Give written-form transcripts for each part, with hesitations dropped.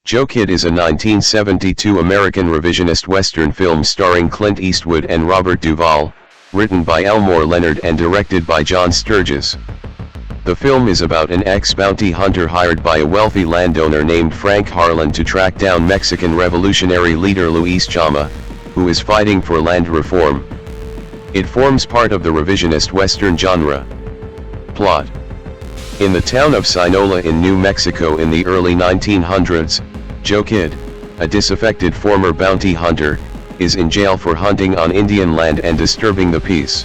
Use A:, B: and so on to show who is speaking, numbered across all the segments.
A: Joe Kidd is a 1972 American Revisionist Western film starring Clint Eastwood and Robert Duvall, written by Elmore Leonard and directed by John Sturges. The film is about an ex-bounty hunter hired by a wealthy landowner named Frank Harlan to track down Mexican revolutionary leader Luis Chama, who is fighting for land reform. It forms part of the revisionist Western genre. Plot: in the town of Sinaloa in New Mexico in the early 1900s, Joe Kidd, a disaffected former bounty hunter, is in jail for hunting on Indian land and disturbing the peace.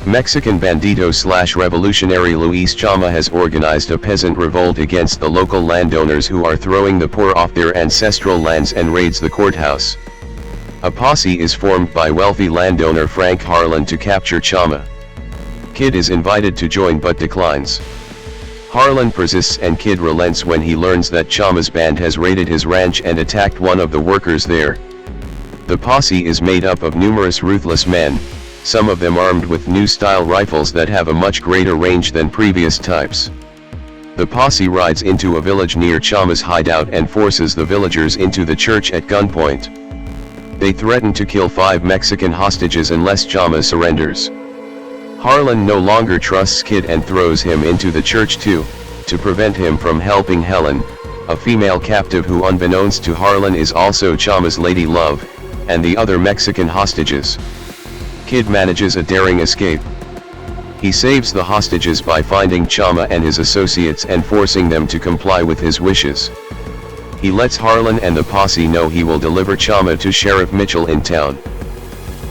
A: Mexican bandito-revolutionary Luis Chama has organized a peasant revolt against the local landowners who are throwing the poor off their ancestral lands and raids the courthouse. A posse is formed by wealthy landowner Frank Harlan to capture Chama. Kidd is invited to join but declines. Harlan persists and Kidd relents when he learns that Chama's band has raided his ranch and attacked one of the workers there. The posse is made up of numerous ruthless men, some of them armed with new-style rifles that have a much greater range than previous types. The posse rides into a village near Chama's hideout and forces the villagers into the church at gunpoint. They threaten to kill 5 Mexican hostages unless Chama surrenders. Harlan no longer trusts Kidd and throws him into the church to prevent him from helping Helen, a female captive who unbeknownst to Harlan is also Chama's lady love, and the other Mexican hostages. Kidd manages a daring escape. He saves the hostages by finding Chama and his associates and forcing them to comply with his wishes. He lets Harlan and the posse know he will deliver Chama to Sheriff Mitchell in town.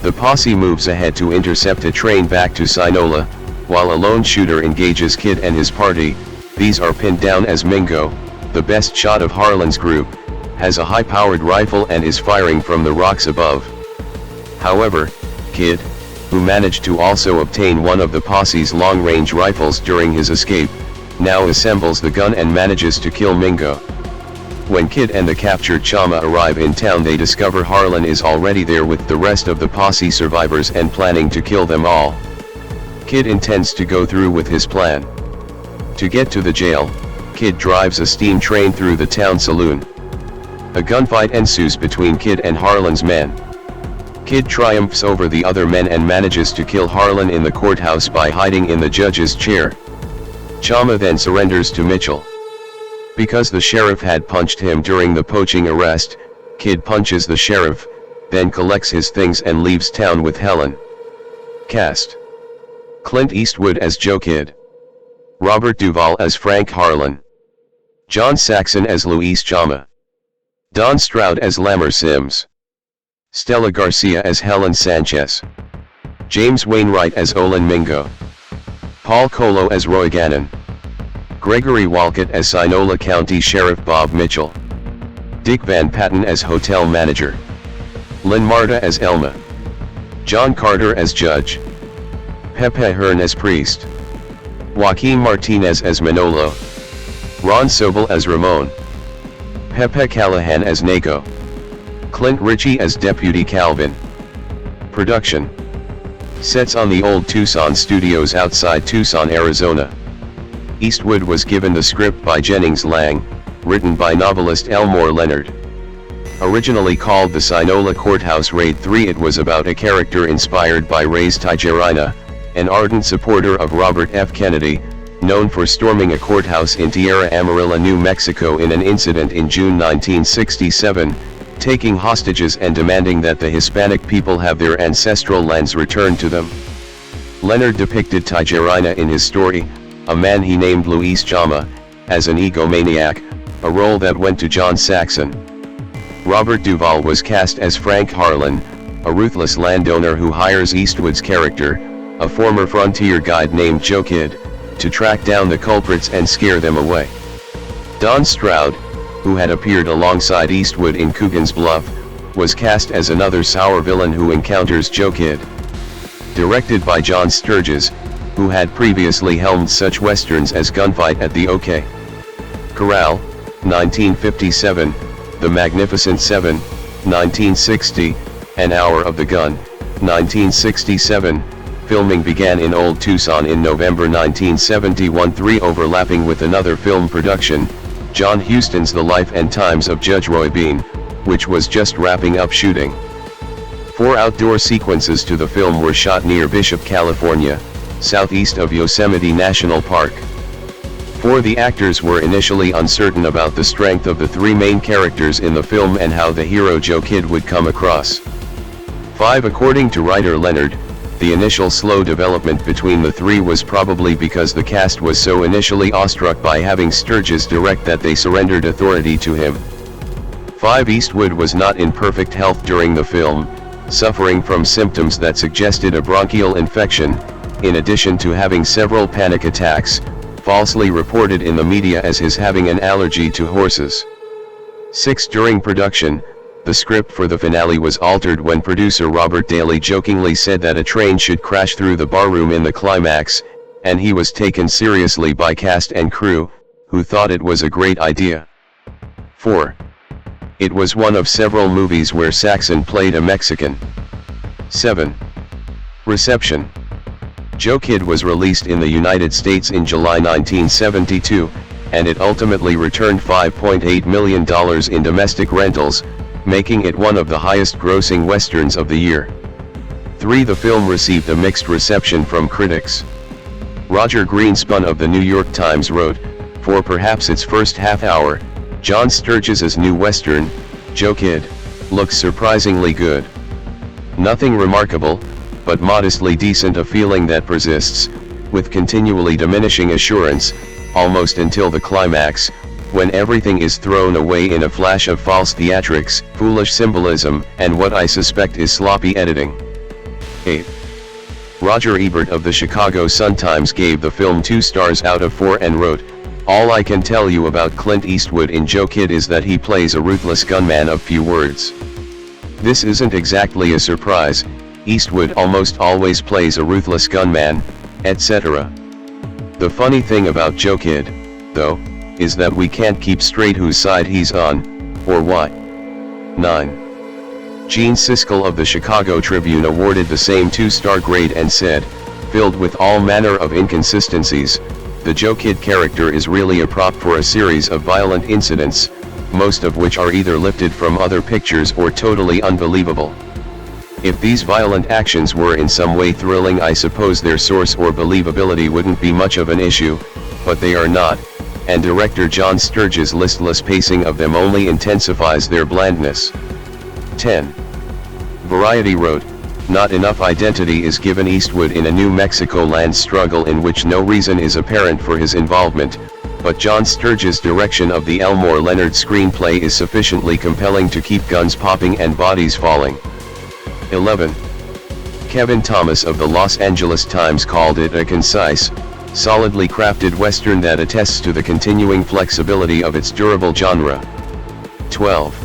A: The posse moves ahead to intercept a train back to Sinaloa, while a lone shooter engages Kidd and his party. These are pinned down as Mingo, the best shot of Harlan's group, has a high-powered rifle and is firing from the rocks above. However, Kidd, who managed to also obtain one of the posse's long-range rifles during his escape, now assembles the gun and manages to kill Mingo. When Kidd and the captured Chama arrive in town, they discover Harlan is already there with the rest of the posse survivors and planning to kill them all. Kidd intends to go through with his plan. To get to the jail, Kidd drives a steam train through the town saloon. A gunfight ensues between Kidd and Harlan's men. Kidd triumphs over the other men and manages to kill Harlan in the courthouse by hiding in the judge's chair. Chama then surrenders to Mitchell. Because the sheriff had punched him during the poaching arrest, Kidd punches the sheriff, then collects his things and leaves town with Helen. Cast: Clint Eastwood as Joe Kidd, Robert Duvall as Frank Harlan, John Saxon as Luis Chama, Don Stroud as Lamar Sims, Stella Garcia as Helen Sanchez, James Wainwright as Olin Mingo, Paul Colo as Roy Gannon, Gregory Walcott as Sinaloa County Sheriff Bob Mitchell, Dick Van Patten as Hotel Manager, Lynn Marta as Elma, John Carter as Judge, Pepe Hearn as Priest, Joaquin Martinez as Manolo, Ron Sobel as Ramon, Pepe Callahan as Naco, Clint Ritchie as Deputy Calvin. Production: sets on the old Tucson studios outside Tucson, Arizona. Eastwood was given the script by Jennings Lang, written by novelist Elmore Leonard. Originally called the Sinaloa Courthouse Raid 3, it was about a character inspired by Reyes Tijerina, an ardent supporter of Robert F. Kennedy, known for storming a courthouse in Tierra Amarilla, New Mexico in an incident in June 1967, taking hostages and demanding that the Hispanic people have their ancestral lands returned to them. Leonard depicted Tijerina in his story, a man he named Luis Chama, as an egomaniac, a role that went to John Saxon. Robert Duvall was cast as Frank Harlan, a ruthless landowner who hires Eastwood's character, a former frontier guide named Joe Kidd, to track down the culprits and scare them away. Don Stroud, who had appeared alongside Eastwood in Coogan's Bluff, was cast as another sour villain who encounters Joe Kidd. Directed by John Sturges, who had previously helmed such westerns as Gunfight at the OK Corral, 1957, The Magnificent Seven, 1960, An Hour of the Gun, 1967. Filming began in Old Tucson in November 1971, overlapping with another film production, John Huston's The Life and Times of Judge Roy Bean, which was just wrapping up shooting. 4 outdoor sequences to the film were shot near Bishop, California, southeast of Yosemite National Park. 4 The actors were initially uncertain about the strength of the 3 main characters in the film and how the hero Joe Kidd would come across. 5 According to writer Leonard, the initial slow development between the 3 was probably because the cast was so initially awestruck by having Sturges direct that they surrendered authority to him. 5 Eastwood was not in perfect health during the film, suffering from symptoms that suggested a bronchial infection, in addition to having several panic attacks, falsely reported in the media as his having an allergy to horses. 6 During production, the script for the finale was altered when producer Robert Daley jokingly said that a train should crash through the barroom in the climax, and he was taken seriously by cast and crew, who thought it was a great idea. 4. It was one of several movies where Saxon played a Mexican. 7. Reception. Joe Kidd was released in the United States in July 1972, and it ultimately returned $5.8 million in domestic rentals, making it one of the highest-grossing westerns of the year. 3. The film received a mixed reception from critics. Roger Greenspun of the New York Times wrote, "For perhaps its first half-hour, John Sturges' new western, Joe Kidd, looks surprisingly good. Nothing remarkable, but modestly decent, a feeling that persists, with continually diminishing assurance, almost until the climax, when everything is thrown away in a flash of false theatrics, foolish symbolism, and what I suspect is sloppy editing." 8. Roger Ebert of the Chicago Sun-Times gave the film 2 stars out of 4 and wrote, "All I can tell you about Clint Eastwood in Joe Kidd is that he plays a ruthless gunman of few words. This isn't exactly a surprise, Eastwood almost always plays a ruthless gunman, etc. The funny thing about Joe Kidd, though, is that we can't keep straight whose side he's on, or why." 9. Gene Siskel of the Chicago Tribune awarded the same 2-star grade and said, "Filled with all manner of inconsistencies, the Joe Kidd character is really a prop for a series of violent incidents, most of which are either lifted from other pictures or totally unbelievable. If these violent actions were in some way thrilling, I suppose their source or believability wouldn't be much of an issue, but they are not, and director John Sturges' listless pacing of them only intensifies their blandness." 10. Variety wrote, "Not enough identity is given Eastwood in a New Mexico land struggle in which no reason is apparent for his involvement, but John Sturges' direction of the Elmore Leonard screenplay is sufficiently compelling to keep guns popping and bodies falling." 11. Kevin Thomas of the Los Angeles Times called it a concise, solidly crafted western that attests to the continuing flexibility of its durable genre. 12.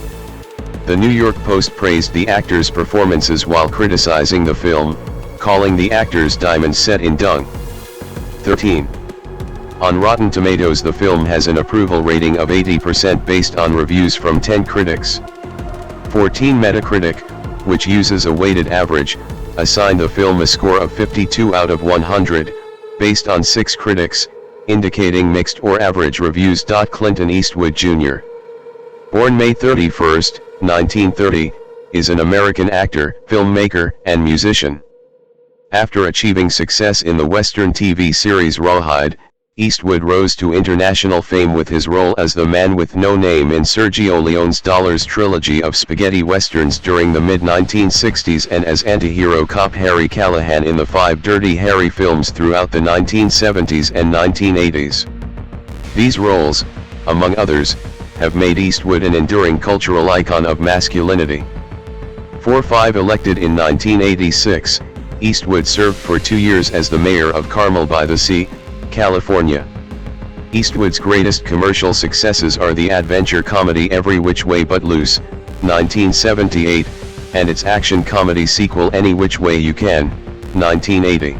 A: The New York Post praised the actors' performances while criticizing the film, calling the actors diamonds set in dung. 13. On Rotten Tomatoes, the film has an approval rating of 80% based on reviews from 10 critics. 14. Metacritic, which uses a weighted average, assigned the film a score of 52 out of 100, based on 6 critics, indicating mixed or average reviews. Clinton Eastwood Jr., born May 31, 1930, is an American actor, filmmaker, and musician. After achieving success in the Western TV series Rawhide, Eastwood rose to international fame with his role as the man with no name in Sergio Leone's Dollars trilogy of spaghetti westerns during the mid-1960s, and as anti-hero cop Harry Callahan in the 5 Dirty Harry films throughout the 1970s and 1980s. These roles, among others, have made Eastwood an enduring cultural icon of masculinity. 4-5 Elected in 1986, Eastwood served for 2 years as the mayor of Carmel by the Sea, California. Eastwood's greatest commercial successes are the adventure comedy Every Which Way But Loose, 1978, and its action comedy sequel Any Which Way You Can, 1980.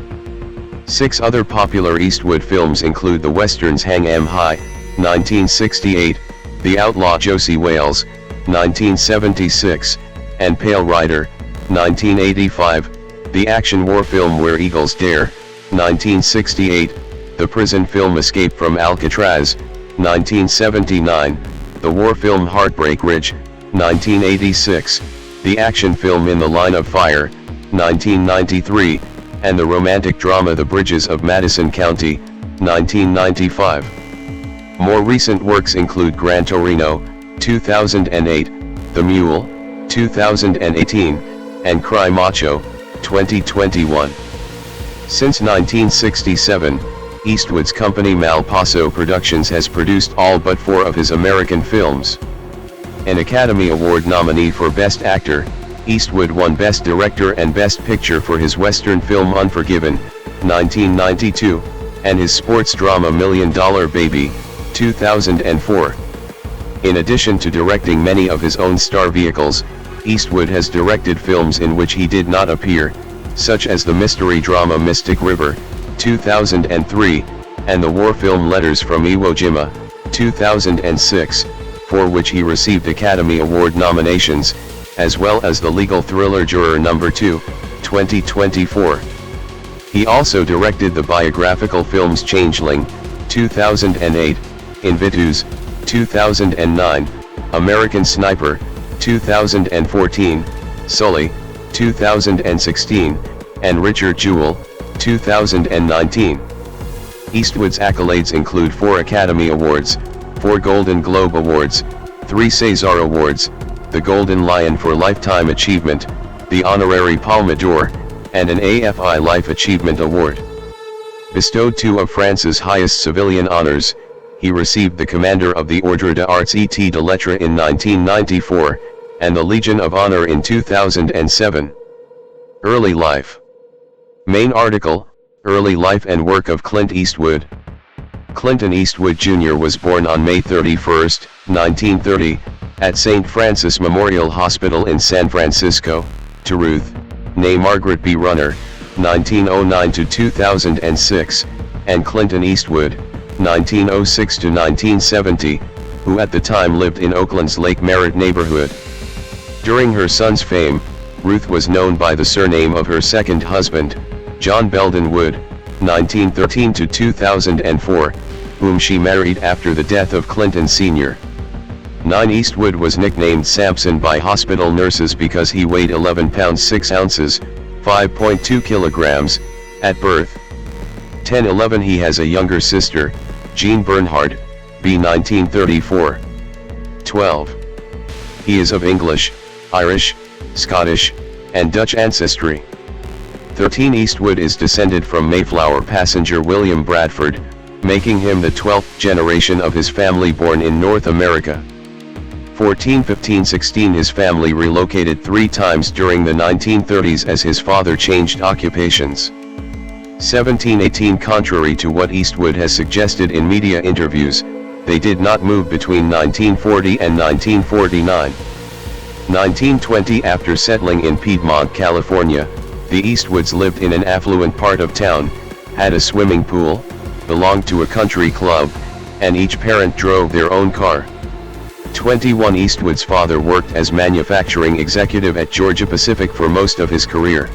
A: 6 other popular Eastwood films include the westerns Hang 'Em High, 1968, The Outlaw Josie Wales, 1976, and Pale Rider, 1985, the action war film Where Eagles Dare, 1968, the prison film Escape from Alcatraz, 1979, the war film Heartbreak Ridge, 1986, the action film In the Line of Fire, 1993, and the romantic drama The Bridges of Madison County, 1995. More recent works include Gran Torino, 2008, The Mule, 2018, and Cry Macho, 2021. Since 1967, Eastwood's company Malpaso Productions has produced all but 4 of his American films. An Academy Award nominee for Best Actor, Eastwood won Best Director and Best Picture for his Western film Unforgiven, 1992, and his sports drama $1 Million Baby, 2004. In addition to directing many of his own star vehicles, Eastwood has directed films in which he did not appear, such as the mystery drama Mystic River, 2003, and the war film Letters from Iwo Jima, 2006, for which he received Academy Award nominations, as well as the legal thriller Juror No. 2, 2024. He also directed the biographical films Changeling, 2008, Invictus, 2009, American Sniper, 2014, Sully, 2016, and Richard Jewell, 2019. Eastwood's accolades include 4 Academy Awards, 4 Golden Globe Awards, 3 César Awards, the Golden Lion for Lifetime Achievement, the Honorary Palme d'Or, and an AFI Life Achievement Award. Bestowed 2 of France's highest civilian honors, he received the Commander of the Ordre d'Arts et de Lettres in 1994, and the Legion of Honor in 2007. Early life. Main article, Early Life and Work of Clint Eastwood. Clinton Eastwood Jr. was born on May 31, 1930, at St. Francis Memorial Hospital in San Francisco, to Ruth, née Margaret B. Runner, 1909 to 2006, and Clinton Eastwood, 1906 to 1970, who at the time lived in Oakland's Lake Merritt neighborhood. During her son's fame, Ruth was known by the surname of her second husband, John Belden Wood, 1913 to 2004, whom she married after the death of Clinton Sr. Eastwood was nicknamed Samson by hospital nurses because he weighed 11 pounds 6 ounces, 5.2 kilograms, at birth. 10-11 He has a younger sister, Jean Bernhard, b. 1934. 12. He is of English, Irish, Scottish, and Dutch ancestry. 13 Eastwood is descended from Mayflower passenger William Bradford, making him the 12th generation of his family born in North America. 14 15 16 His family relocated 3 times during the 1930s as his father changed occupations. 17 18 Contrary to what Eastwood has suggested in media interviews, they did not move between 1940 and 1949. 1920 After settling in Piedmont, California, the Eastwoods lived in an affluent part of town, had a swimming pool, belonged to a country club, and each parent drove their own car. 21 Eastwood's father worked as manufacturing executive at Georgia Pacific for most of his career.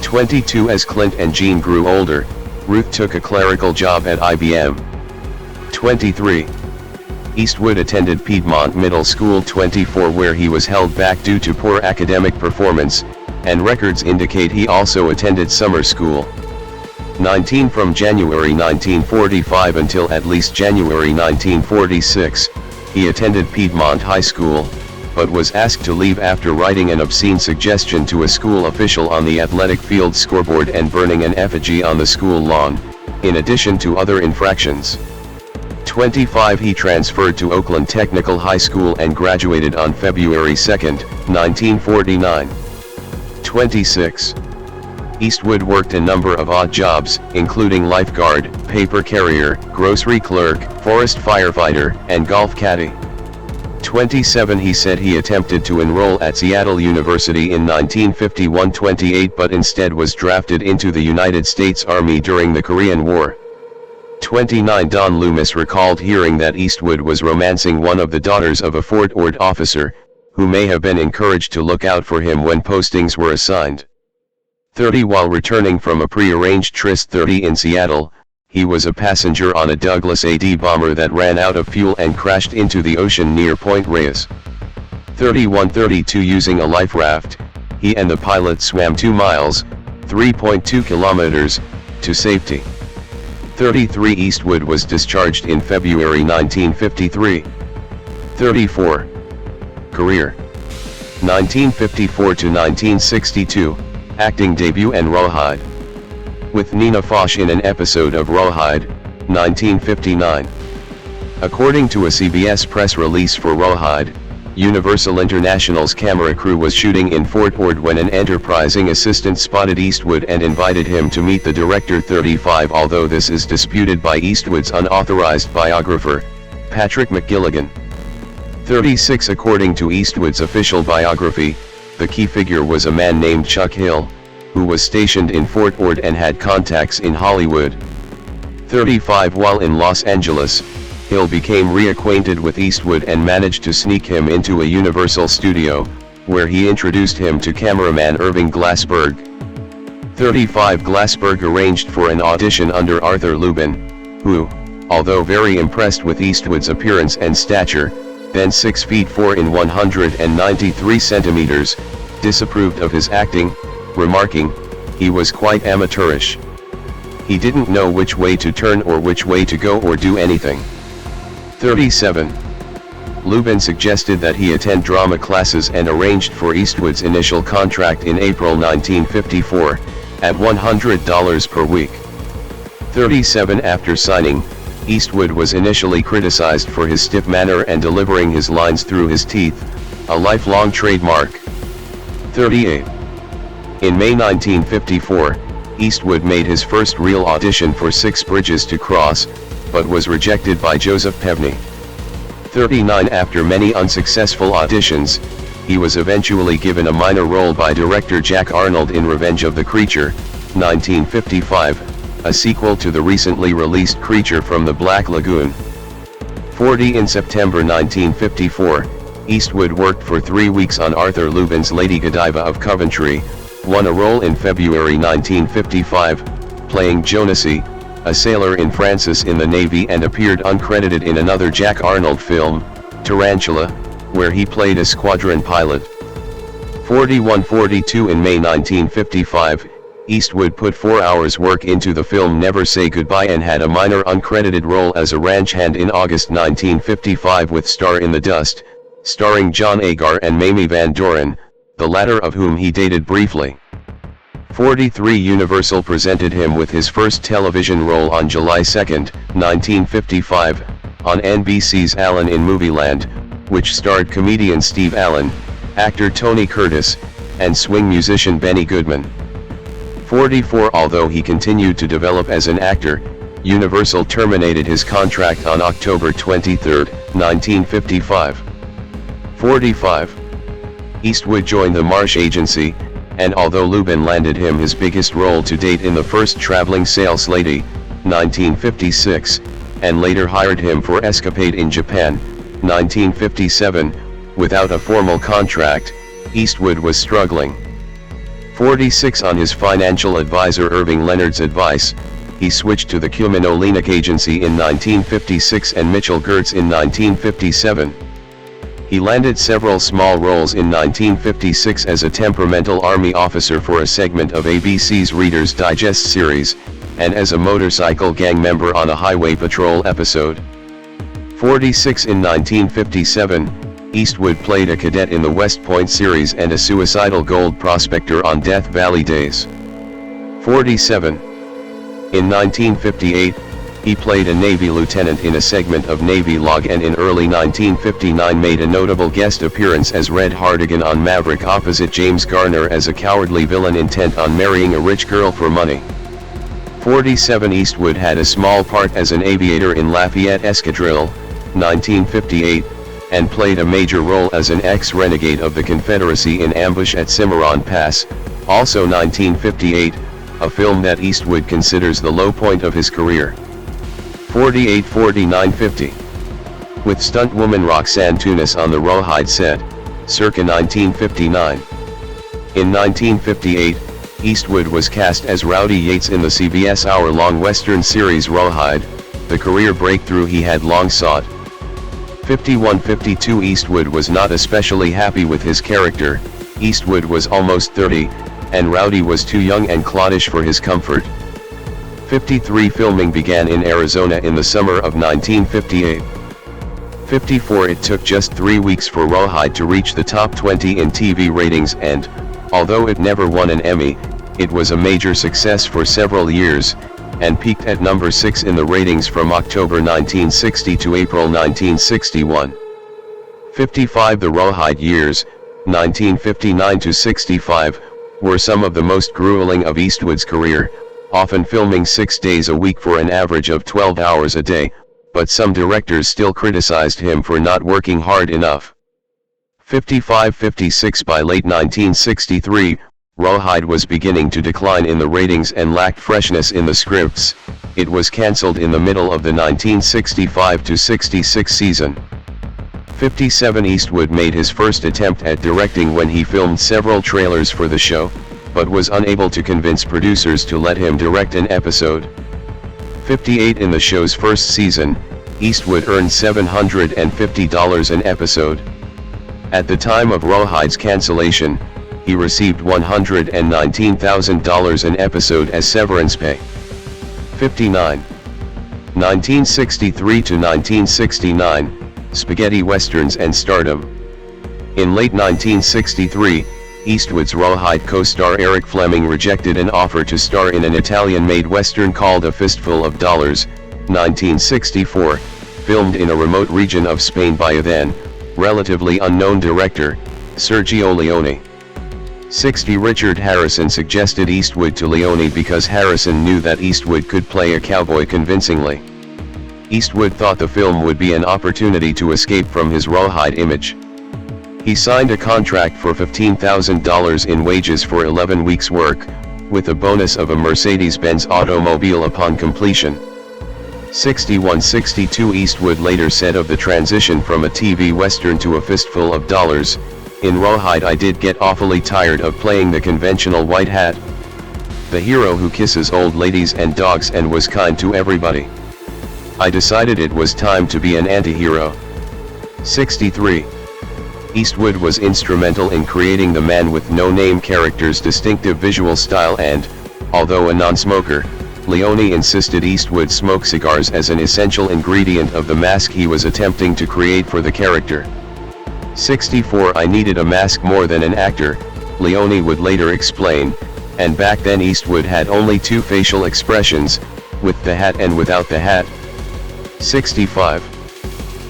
A: 22 As Clint and Jean grew older, Ruth took a clerical job at IBM. 23. Eastwood attended Piedmont Middle School. 24 Where he was held back due to poor academic performance, and records indicate he also attended summer school. 19 From January 1945 until at least January 1946, he attended Piedmont High School, but was asked to leave after writing an obscene suggestion to a school official on the athletic field scoreboard and burning an effigy on the school lawn, in addition to other infractions. 25 He transferred to Oakland Technical High School and graduated on February 2, 1949. 26. Eastwood worked a number of odd jobs, including lifeguard, paper carrier, grocery clerk, forest firefighter, and golf caddy. 27 He said he attempted to enroll at Seattle University in 1951-28 but instead was drafted into the United States Army during the Korean War. 29 Don Loomis recalled hearing that Eastwood was romancing one of the daughters of a Fort Ord officer, who may have been encouraged to look out for him when postings were assigned. 30 While returning from a pre-arranged tryst 30 in Seattle, he was a passenger on a Douglas AD bomber that ran out of fuel and crashed into the ocean near Point Reyes. 31-32 Using a life raft, he and the pilot swam 2 miles, 3.2 kilometers, to safety. 33 Eastwood was discharged in February 1953. 34. Career. 1954 to 1962, acting debut and Rawhide. With Nina Foch in an episode of Rawhide, 1959. According to a CBS press release for Rawhide, Universal International's camera crew was shooting in Fort Ord when an enterprising assistant spotted Eastwood and invited him to meet the director. 35 Although this is disputed by Eastwood's unauthorized biographer, Patrick McGilligan. 36 According to Eastwood's official biography, the key figure was a man named Chuck Hill, who was stationed in Fort Ord and had contacts in Hollywood. 35 While in Los Angeles, Hill became reacquainted with Eastwood and managed to sneak him into a Universal studio, where he introduced him to cameraman Irving Glassberg. 35 Glassberg arranged for an audition under Arthur Lubin, who, although very impressed with Eastwood's appearance and stature, then 6 feet 4 in 193 centimeters, disapproved of his acting, remarking, he was quite amateurish. He didn't know which way to turn or which way to go or do anything. 37. Lubin suggested that he attend drama classes and arranged for Eastwood's initial contract in April 1954, at $100 per week. 37 After signing, Eastwood was initially criticized for his stiff manner and delivering his lines through his teeth, a lifelong trademark. 38. In May 1954, Eastwood made his first real audition for Six Bridges to Cross, but was rejected by Joseph Pevney. 39 After many unsuccessful auditions, he was eventually given a minor role by director Jack Arnold in Revenge of the Creature, 1955, a sequel to the recently released Creature from the Black Lagoon. 40 In September 1954, Eastwood worked for 3 weeks on Arthur Lubin's Lady Godiva of Coventry, won a role in February 1955, playing Jonassy, a sailor in Francis in the Navy, and appeared uncredited in another Jack Arnold film, Tarantula, where he played a squadron pilot. 41-42 In May 1955, Eastwood put 4 hours work into the film Never Say Goodbye and had a minor uncredited role as a ranch hand in August 1955 with Star in the Dust, starring John Agar and Mamie Van Doren, the latter of whom he dated briefly. 43 Universal presented him with his first television role on July 2, 1955, on NBC's Allen in Movieland, which starred comedian Steve Allen, actor Tony Curtis, and swing musician Benny Goodman. 44 Although he continued to develop as an actor, Universal terminated his contract on October 23, 1955. 45. Eastwood joined the Marsh Agency, and although Lubin landed him his biggest role to date in The First Traveling Sales Lady, 1956, and later hired him for Escapade in Japan, 1957, without a formal contract, Eastwood was struggling. 46 On his financial advisor Irving Leonard's advice, he switched to the Cummino-Leanick Agency in 1956 and Mitchell Gertz in 1957. He landed several small roles in 1956 as a temperamental army officer for a segment of ABC's Reader's Digest series, and as a motorcycle gang member on a highway patrol episode. 46 In 1957, Eastwood played a cadet in the West Point series and a suicidal gold prospector on Death Valley Days. 47. In 1958, he played a Navy lieutenant in a segment of Navy Log, and in early 1959 made a notable guest appearance as Red Hardigan on Maverick opposite James Garner as a cowardly villain intent on marrying a rich girl for money. 47 Eastwood had a small part as an aviator in Lafayette Escadrille, 1958, and played a major role as an ex-renegade of the Confederacy in Ambush at Cimarron Pass, also 1958, a film that Eastwood considers the low point of his career. 48 49 50. With stuntwoman Roxanne Tunis on the Rawhide set, circa 1959. In 1958, Eastwood was cast as Rowdy Yates in the CBS hour-long Western series Rawhide, the career breakthrough he had long sought. 51-52 Eastwood was not especially happy with his character. Eastwood was almost 30, and Rowdy was too young and cloddish for his comfort. 53 Filming began in Arizona in the summer of 1958. 54 It took just 3 weeks for Rawhide to reach the top 20 in TV ratings and, although it never won an Emmy, it was a major success for several years, and peaked at number 6 in the ratings from October 1960 to April 1961. 55 The Rawhide years, 1959 to 65, were some of the most grueling of Eastwood's career, often filming 6 days a week for an average of 12 hours a day, but some directors still criticized him for not working hard enough. 55-56 By late 1963, Rawhide was beginning to decline in the ratings and lacked freshness in the scripts. It was cancelled in the middle of the 1965-66 season. 57 Eastwood made his first attempt at directing when he filmed several trailers for the show, but was unable to convince producers to let him direct an episode. 58 In the show's first season, Eastwood earned $750 an episode. At the time of Rawhide's cancellation, he received $119,000 an episode as severance pay. 59. 1963 to 1969, Spaghetti Westerns and Stardom. In late 1963, Eastwood's Rawhide co-star Eric Fleming rejected an offer to star in an Italian-made Western called A Fistful of Dollars, 1964, filmed in a remote region of Spain by a then, relatively unknown director, Sergio Leone. 60 Richard Harrison suggested Eastwood to Leone because Harrison knew that Eastwood could play a cowboy convincingly. Eastwood thought the film would be an opportunity to escape from his Rawhide image. He signed a contract for $15,000 in wages for 11 weeks' work, with a bonus of a Mercedes-Benz automobile upon completion. 61-62 Eastwood later said of the transition from a TV Western to A Fistful of Dollars, "In Rawhide I did get awfully tired of playing the conventional white hat. The hero who kisses old ladies and dogs and was kind to everybody. I decided it was time to be an anti-hero." 63. Eastwood was instrumental in creating the Man with No Name character's distinctive visual style and, although a non-smoker, Leone insisted Eastwood smoke cigars as an essential ingredient of the mask he was attempting to create for the character. 64 I needed a mask more than an actor, Leone would later explain, and back then Eastwood had only 2 facial expressions, with the hat and without the hat. 65.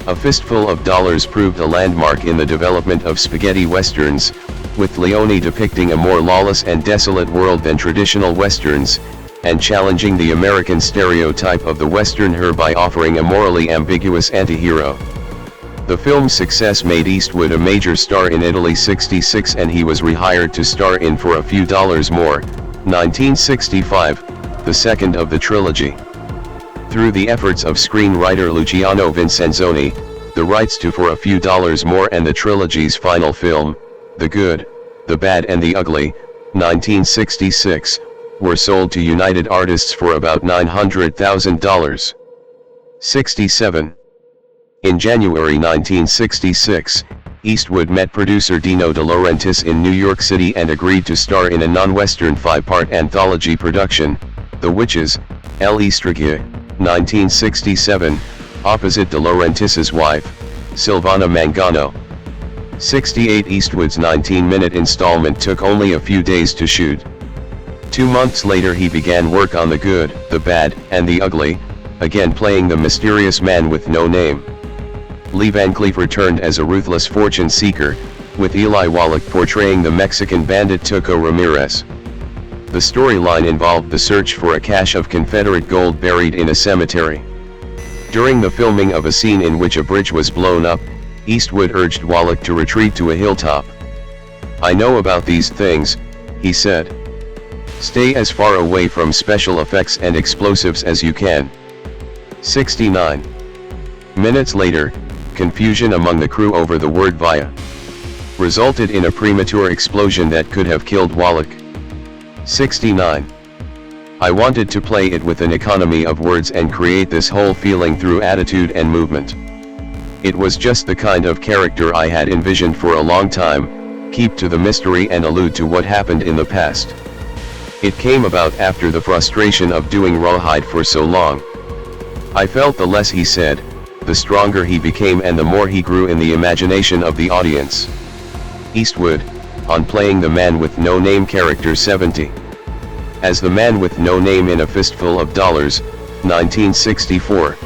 A: A Fistful of Dollars proved a landmark in the development of spaghetti westerns, with Leone depicting a more lawless and desolate world than traditional westerns, and challenging the American stereotype of the Western hero by offering a morally ambiguous anti-hero. The film's success made Eastwood a major star in Italy. 66 and he was rehired to star in For a Few Dollars More, 1965, the second of the trilogy. Through the efforts of screenwriter Luciano Vincenzoni, the rights to For a Few Dollars More and the trilogy's final film, The Good, the Bad and the Ugly, 1966, were sold to United Artists for about $900,000. 67. In January 1966, Eastwood met producer Dino De Laurentiis in New York City and agreed to star in a non-Western 5-part anthology production, The Witches, l'Estrague, 1967, opposite De Laurentiis' wife, Silvana Mangano. 68 Eastwood's 19-minute installment took only a few days to shoot. 2 months later he began work on The Good, the Bad, and the Ugly, again playing the mysterious man with no name. Lee Van Cleef returned as a ruthless fortune seeker, with Eli Wallach portraying the Mexican bandit Tuco Ramirez. The storyline involved the search for a cache of Confederate gold buried in a cemetery. During the filming of a scene in which a bridge was blown up, Eastwood urged Wallach to retreat to a hilltop. "I know about these things," he said. "Stay as far away from special effects and explosives as you can." 69. Minutes later, confusion among the crew over the word "via" resulted in a premature explosion that could have killed Wallach. 69. I wanted to play it with an economy of words and create this whole feeling through attitude and movement. It was just the kind of character I had envisioned for a long time, keep to the mystery and allude to what happened in the past. It came about after the frustration of doing Rawhide for so long. I felt the less he said, the stronger he became and the more he grew in the imagination of the audience. Eastwood, on playing the man with no name character 70. As the man with no name in A Fistful of Dollars, 1964.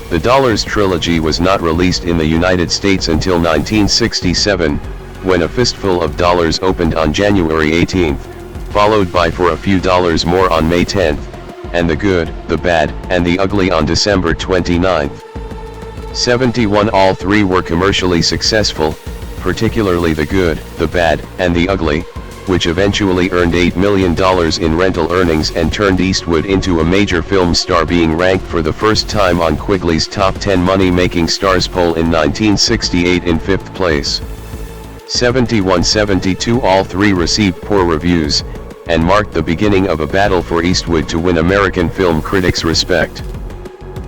A: The Dollars trilogy was not released in the United States until 1967, when A Fistful of Dollars opened on January 18, followed by For a Few Dollars More on May 10, and The Good, the Bad, and the Ugly on December 29. 71. All three were commercially successful, particularly The Good, the Bad, and the Ugly, which eventually earned $8 million in rental earnings and turned Eastwood into a major film star, being ranked for the first time on Quigley's Top 10 Money-Making Stars poll in 1968 in 5th place. 71-72. All three received poor reviews, and marked the beginning of a battle for Eastwood to win American film critics' respect.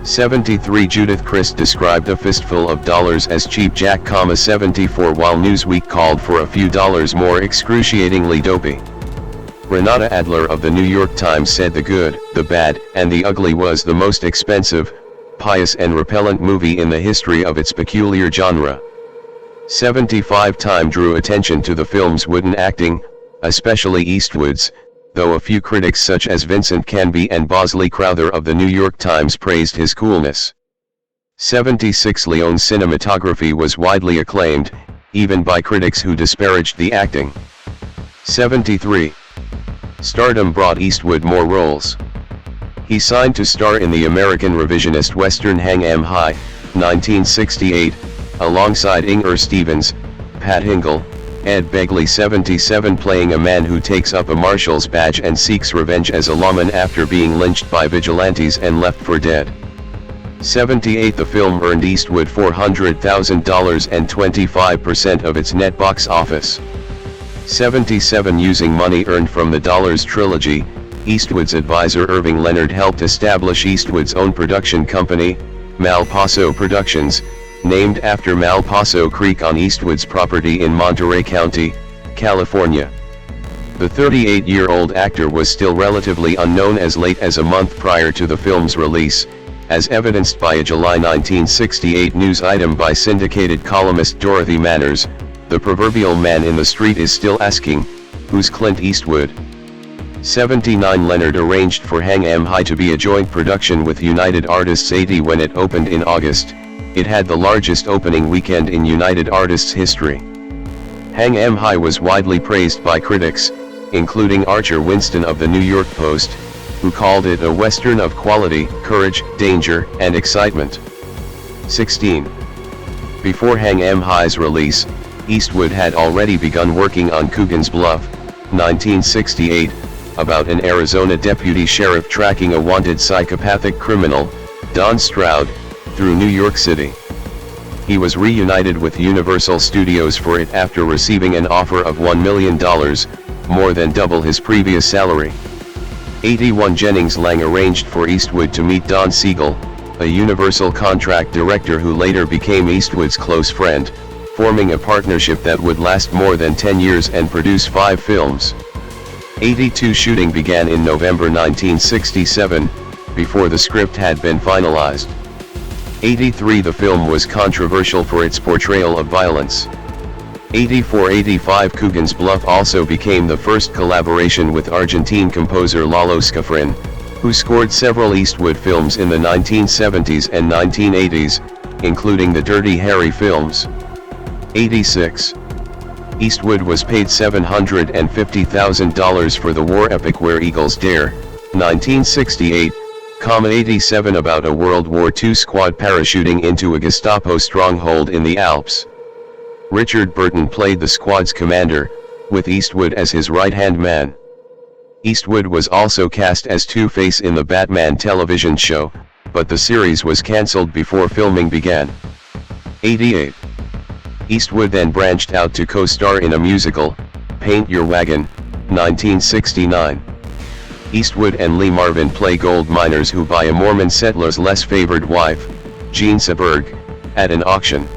A: 73. Judith Crist described A Fistful of Dollars as cheap Jack, 74, while Newsweek called For a Few Dollars More excruciatingly dopey. Renata Adler of the New York Times said The Good, the Bad, and the Ugly was the most expensive, pious and repellent movie in the history of its peculiar genre. 75. Time drew attention to the film's wooden acting, especially Eastwood's, though a few critics such as Vincent Canby and Bosley Crowther of the New York Times praised his coolness. 76. Leone's cinematography was widely acclaimed, even by critics who disparaged the acting. 73. Stardom brought Eastwood more roles. He signed to star in the American Revisionist Western Hang 'Em High, 1968, alongside Inger Stevens, Pat Hingle, Ed Begley. 77. Playing a man who takes up a marshal's badge and seeks revenge as a lawman after being lynched by vigilantes and left for dead. 78. The film earned Eastwood $400,000 and 25% of its net box office. 77. Using money earned from the Dollars trilogy, Eastwood's advisor Irving Leonard helped establish Eastwood's own production company, Malpaso Productions, named after Malpaso Creek on Eastwood's property in Monterey County, California. The 38-year-old actor was still relatively unknown as late as a month prior to the film's release, as evidenced by a July 1968 news item by syndicated columnist Dorothy Manners. The proverbial man in the street is still asking, "Who's Clint Eastwood?" 79. Leonard arranged for Hang 'Em High to be a joint production with United Artists. 80. When it opened in August, it had the largest opening weekend in United Artists history. Hang 'Em High was widely praised by critics, including Archer Winston of the New York Post, who called it a western of quality, courage, danger, and excitement. 16. Before Hang 'Em High's release, Eastwood had already begun working on Coogan's Bluff, 1968, about an Arizona deputy sheriff tracking a wanted psychopathic criminal, Don Stroud, through New York City. He was reunited with Universal Studios for it after receiving an offer of $1 million, more than double his previous salary. 81. Jennings Lang arranged for Eastwood to meet Don Siegel, a Universal contract director who later became Eastwood's close friend, forming a partnership that would last more than 10 years and produce 5 films. 82. Shooting began in November 1967, before the script had been finalized. 83. The film was controversial for its portrayal of violence. 84. 85. Coogan's Bluff also became the first collaboration with Argentine composer Lalo Schifrin, who scored several Eastwood films in the 1970s and 1980s, including the Dirty Harry films. 86. Eastwood was paid $750,000 for the war epic Where Eagles Dare, 1968, 87. About a World War II squad parachuting into a Gestapo stronghold in the Alps. Richard Burton played the squad's commander, with Eastwood as his right-hand man. Eastwood was also cast as Two-Face in the Batman television show, but the series was cancelled before filming began. 88. Eastwood then branched out to co-star in a musical, Paint Your Wagon, 1969. Eastwood and Lee Marvin play gold miners who buy a Mormon settler's less favored wife, Jean Seberg, at an auction.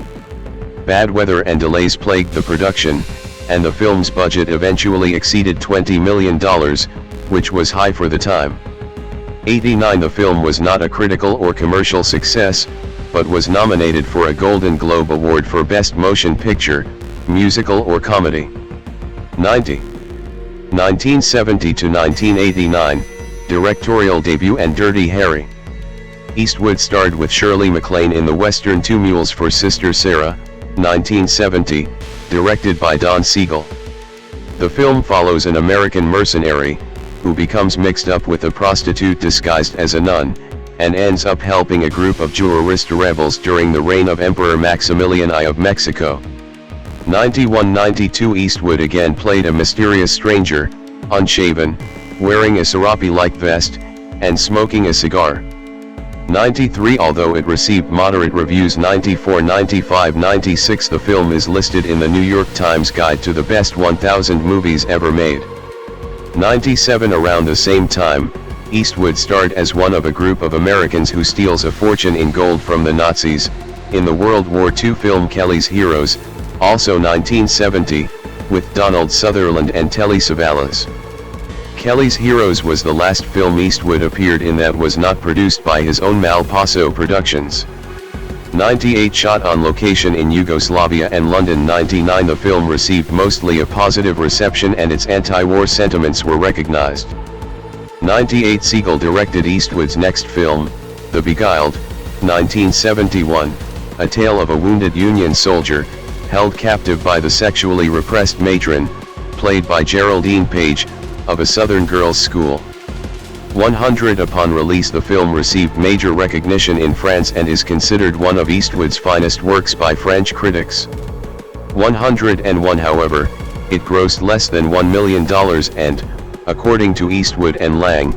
A: Bad weather and delays plagued the production, and the film's budget eventually exceeded $20 million, which was high for the time. 89. The film was not a critical or commercial success, but was nominated for a Golden Globe Award for Best Motion Picture, Musical or Comedy. 90. 1970 to 1989, directorial debut and Dirty Harry. Eastwood starred with Shirley MacLaine in the Western Two Mules for Sister Sarah, 1970, directed by Don Siegel. The film follows an American mercenary, who becomes mixed up with a prostitute disguised as a nun, and ends up helping a group of Juarista rebels during the reign of Emperor Maximilian I of Mexico. 91-92 Eastwood again played a mysterious stranger, unshaven, wearing a serape-like vest, and smoking a cigar. 93 Although it received moderate reviews 94 95 96 The film is listed in the New York Times Guide to the Best 1000 Movies Ever Made. 97 Around the same time, Eastwood starred as one of a group of Americans who steals a fortune in gold from the Nazis, in the World War II film Kelly's Heroes, also 1970, with Donald Sutherland and Telly Savalas. Kelly's Heroes was the last film Eastwood appeared in that was not produced by his own Malpaso Productions. 98 Shot on location in Yugoslavia and London. 99 The film received mostly a positive reception and its anti-war sentiments were recognized. 98 Siegel directed Eastwood's next film, The Beguiled, 1971, a tale of a wounded Union soldier, held captive by the sexually repressed matron, played by Geraldine Page, of a Southern girls' school. 100 Upon release the film received major recognition in France and is considered one of Eastwood's finest works by French critics. 101 However, it grossed less than $1 million and, according to Eastwood and Lang,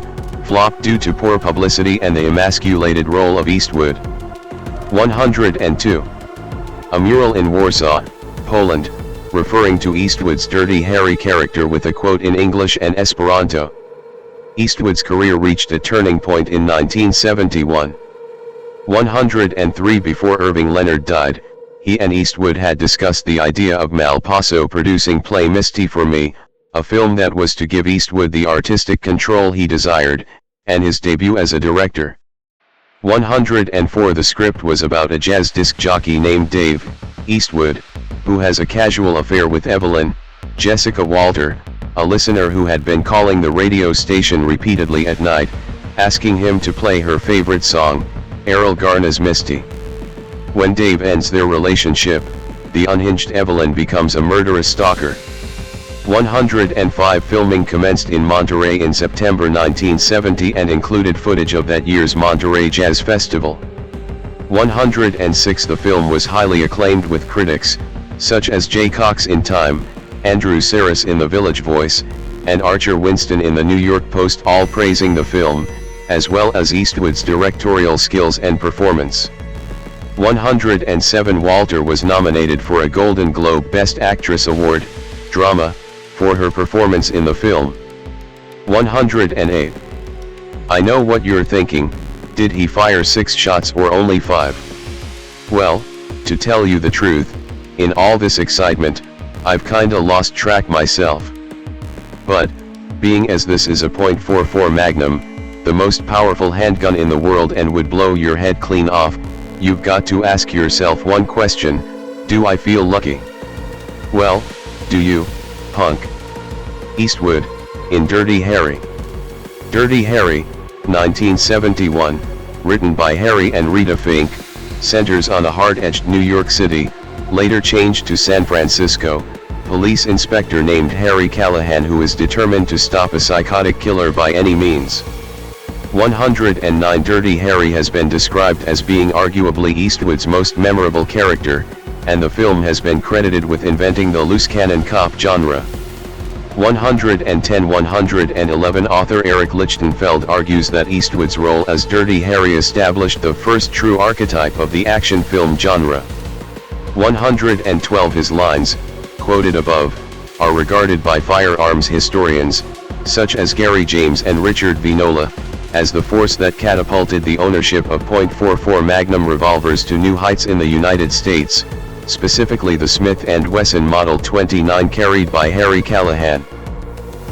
A: flopped due to poor publicity and the emasculated role of Eastwood. 102. A mural in Warsaw, Poland, referring to Eastwood's Dirty Harry character with a quote in English and Esperanto. Eastwood's career reached a turning point in 1971. 103 Before Irving Leonard died, he and Eastwood had discussed the idea of Malpaso producing Play Misty for Me, a film that was to give Eastwood the artistic control he desired, and his debut as a director. 104 The script was about a jazz disc jockey named Dave Eastwood, who has a casual affair with Evelyn, Jessica Walter, a listener who had been calling the radio station repeatedly at night, asking him to play her favorite song, Errol Garner's Misty. When Dave ends their relationship, the unhinged Evelyn becomes a murderous stalker. 105 Filming commenced in Monterey in September 1970 and included footage of that year's Monterey Jazz Festival. 106 The film was highly acclaimed with critics, such as Jay Cox in Time, Andrew Saris in The Village Voice, and Archer Winston in the New York Post, all praising the film, as well as Eastwood's directorial skills and performance. 107 Walter was nominated for a Golden Globe Best Actress Award, Drama, for her performance in the film. 108. I know what you're thinking, did he fire 6 shots or only 5? Well, to tell you the truth, in all this excitement, I've kinda lost track myself. But, being as this is a .44 Magnum, the most powerful handgun in the world and would blow your head clean off, you've got to ask yourself one question, do I feel lucky? Well, do you, punk? Eastwood, in Dirty Harry. Dirty Harry, 1971, written by Harry and Rita Fink, centers on a hard-edged New York City, later changed to San Francisco, police inspector named Harry Callahan who is determined to stop a psychotic killer by any means. 109 Dirty Harry has been described as being arguably Eastwood's most memorable character, and the film has been credited with inventing the loose cannon cop genre. 110-111 Author Eric Lichtenfeld argues that Eastwood's role as Dirty Harry established the first true archetype of the action film genre. 112 His lines, quoted above, are regarded by firearms historians, such as Gary James and Richard Vignola, as the force that catapulted the ownership of .44 Magnum revolvers to new heights in the United States, specifically the Smith & Wesson Model 29 carried by Harry Callahan.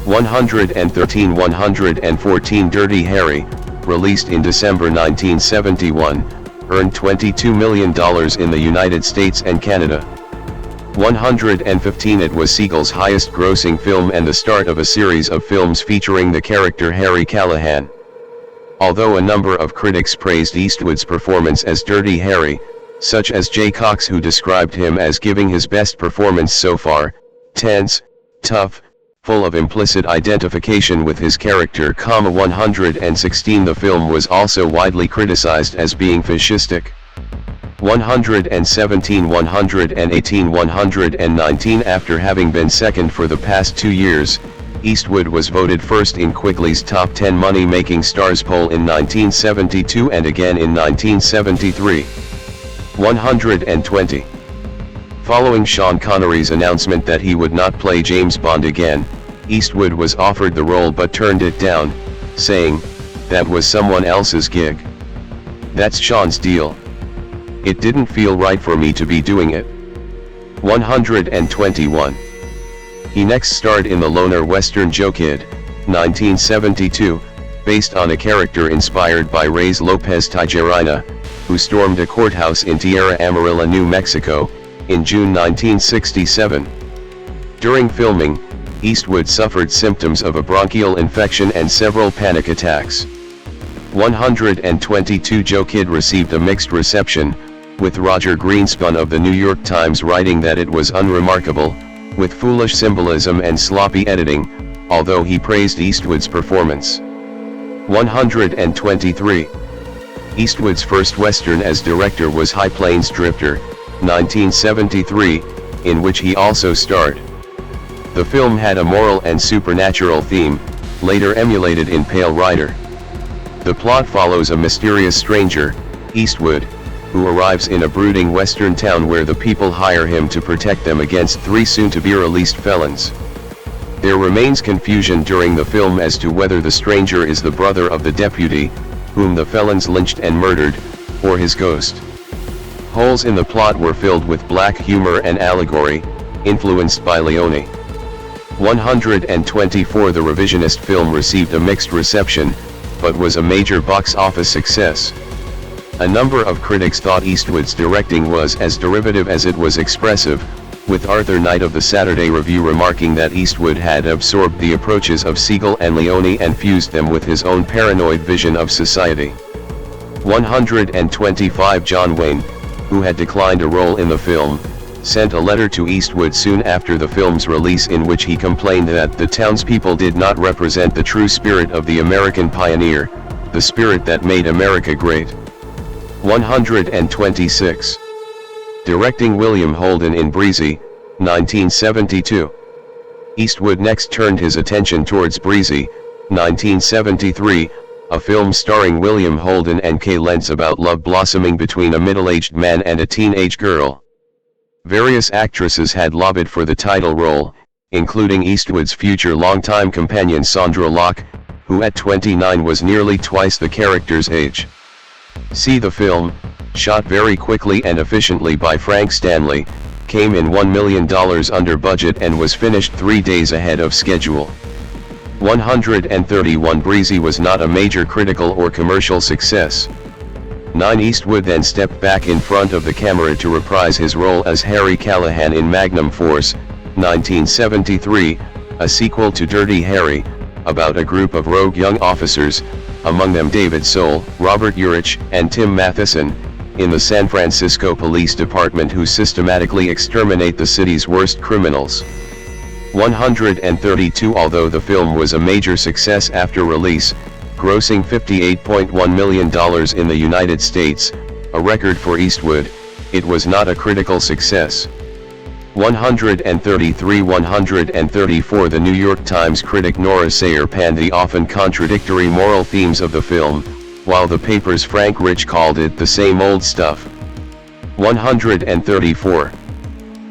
A: 114 Dirty Harry, released in December 1971, earned $22 million in the United States and Canada. 115 It was Siegel's highest-grossing film and the start of a series of films featuring the character Harry Callahan. Although a number of critics praised Eastwood's performance as Dirty Harry, such as Jay Cox, who described him as giving his best performance so far, tense, tough, full of implicit identification with his character. 116 The film was also widely criticized as being fascistic. 117 118 119 After having been second for the past 2 years, Eastwood was voted first in Quigley's Top 10 Money-Making Stars poll in 1972 and again in 1973. 120. Following Sean Connery's announcement that he would not play James Bond again, Eastwood was offered the role but turned it down, saying, "That was someone else's gig. That's Sean's deal. It didn't feel right for me to be doing it." 121. He next starred in the loner Western Joe Kid, 1972, based on a character inspired by Reyes Lopez Tijerina, who stormed a courthouse in Tierra Amarilla, New Mexico, in June 1967. During filming, Eastwood suffered symptoms of a bronchial infection and several panic attacks. 122 Joe Kid received a mixed reception, with Roger Greenspun of the New York Times writing that it was unremarkable, with foolish symbolism and sloppy editing, although he praised Eastwood's performance. 123. Eastwood's first Western as director was High Plains Drifter, 1973, in which he also starred. The film had a moral and supernatural theme, later emulated in Pale Rider. The plot follows a mysterious stranger, Eastwood, who arrives in a brooding western town where the people hire him to protect them against 3 soon-to-be-released felons. There remains confusion during the film as to whether the stranger is the brother of the deputy, whom the felons lynched and murdered, or his ghost. Holes in the plot were filled with black humor and allegory, influenced by Leone. 124 The revisionist film received a mixed reception, but was a major box office success. A number of critics thought Eastwood's directing was as derivative as it was expressive, with Arthur Knight of the Saturday Review remarking that Eastwood had absorbed the approaches of Siegel and Leone and fused them with his own paranoid vision of society. 125 John Wayne, who had declined a role in the film, sent a letter to Eastwood soon after the film's release in which he complained that the townspeople did not represent the true spirit of the American pioneer, the spirit that made America great. 126. Directing William Holden in Breezy, 1972. Eastwood next turned his attention towards Breezy, 1973, a film starring William Holden and Kay Lentz about love blossoming between a middle-aged man and a teenage girl. Various actresses had lobbied for the title role, including Eastwood's future longtime companion Sandra Locke, who at 29 was nearly twice the character's age. See the film, shot very quickly and efficiently by Frank Stanley, came in $1 million under budget and was finished 3 days ahead of schedule. 131 Breezy was not a major critical or commercial success. 9 Eastwood then stepped back in front of the camera to reprise his role as Harry Callahan in Magnum Force, 1973, a sequel to Dirty Harry, about a group of rogue young officers, among them David Soul, Robert Urich, and Tim Matheson, in the San Francisco Police Department who systematically exterminate the city's worst criminals. 132 Although the film was a major success after release, grossing $58.1 million in the United States, a record for Eastwood, it was not a critical success. 134 The New York Times critic Nora Sayer panned the often contradictory moral themes of the film, while the paper's Frank Rich called it the same old stuff. 134.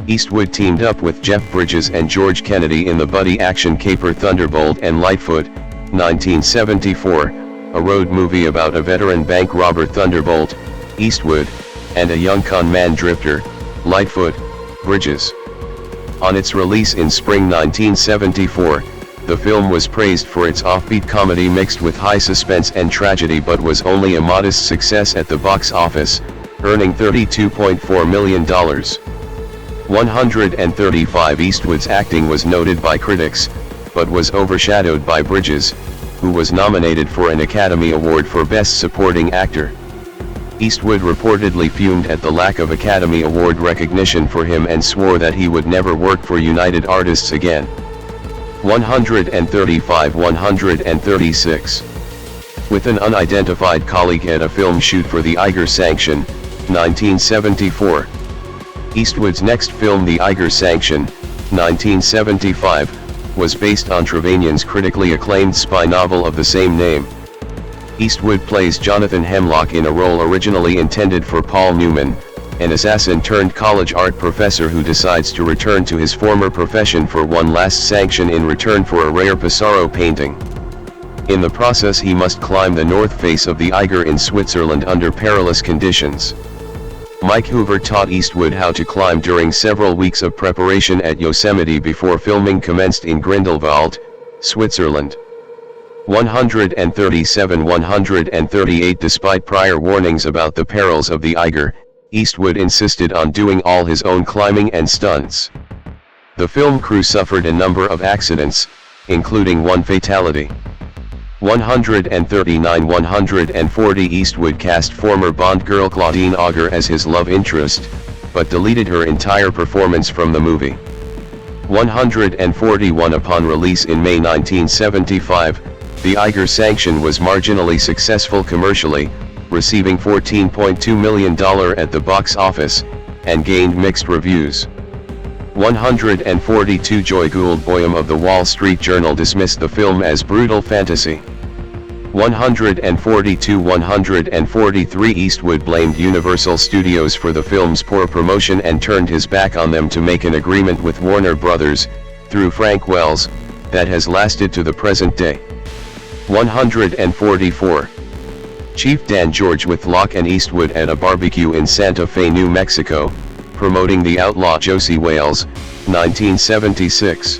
A: Eastwood teamed up with Jeff Bridges and George Kennedy in the buddy action caper Thunderbolt and Lightfoot, 1974, a road movie about a veteran bank robber Thunderbolt, Eastwood, and a young con man drifter, Lightfoot, Bridges. On its release in spring 1974, the film was praised for its offbeat comedy mixed with high suspense and tragedy, but was only a modest success at the box office, earning $32.4 million. 135 Eastwood's acting was noted by critics, but was overshadowed by Bridges, who was nominated for an Academy Award for Best Supporting Actor. Eastwood reportedly fumed at the lack of Academy Award recognition for him and swore that he would never work for United Artists again. 136. With an unidentified colleague at a film shoot for the Eiger Sanction, 1974. Eastwood's next film, The Eiger Sanction, 1975, was based on Trevanian's critically acclaimed spy novel of the same name. Eastwood plays Jonathan Hemlock in a role originally intended for Paul Newman, an assassin-turned-college art professor who decides to return to his former profession for one last sanction in return for a rare Pissarro painting. In the process, he must climb the north face of the Eiger in Switzerland under perilous conditions. Mike Hoover taught Eastwood how to climb during several weeks of preparation at Yosemite before filming commenced in Grindelwald, Switzerland. 138. Despite prior warnings about the perils of the Eiger, Eastwood insisted on doing all his own climbing and stunts. The film crew suffered a number of accidents, including one fatality. 140 Eastwood cast former Bond girl Claudine Auger as his love interest, but deleted her entire performance from the movie. 141 Upon release in May 1975, The Eiger Sanction was marginally successful commercially, receiving $14.2 million at the box office, and gained mixed reviews. 142 Joy Gould Boyum of the Wall Street Journal dismissed the film as brutal fantasy. 143 Eastwood blamed Universal Studios for the film's poor promotion and turned his back on them to make an agreement with Warner Brothers, through Frank Wells, that has lasted to the present day. 144. Chief Dan George with Locke and Eastwood at a barbecue in Santa Fe, New Mexico, promoting the outlaw Josie Wales, 1976.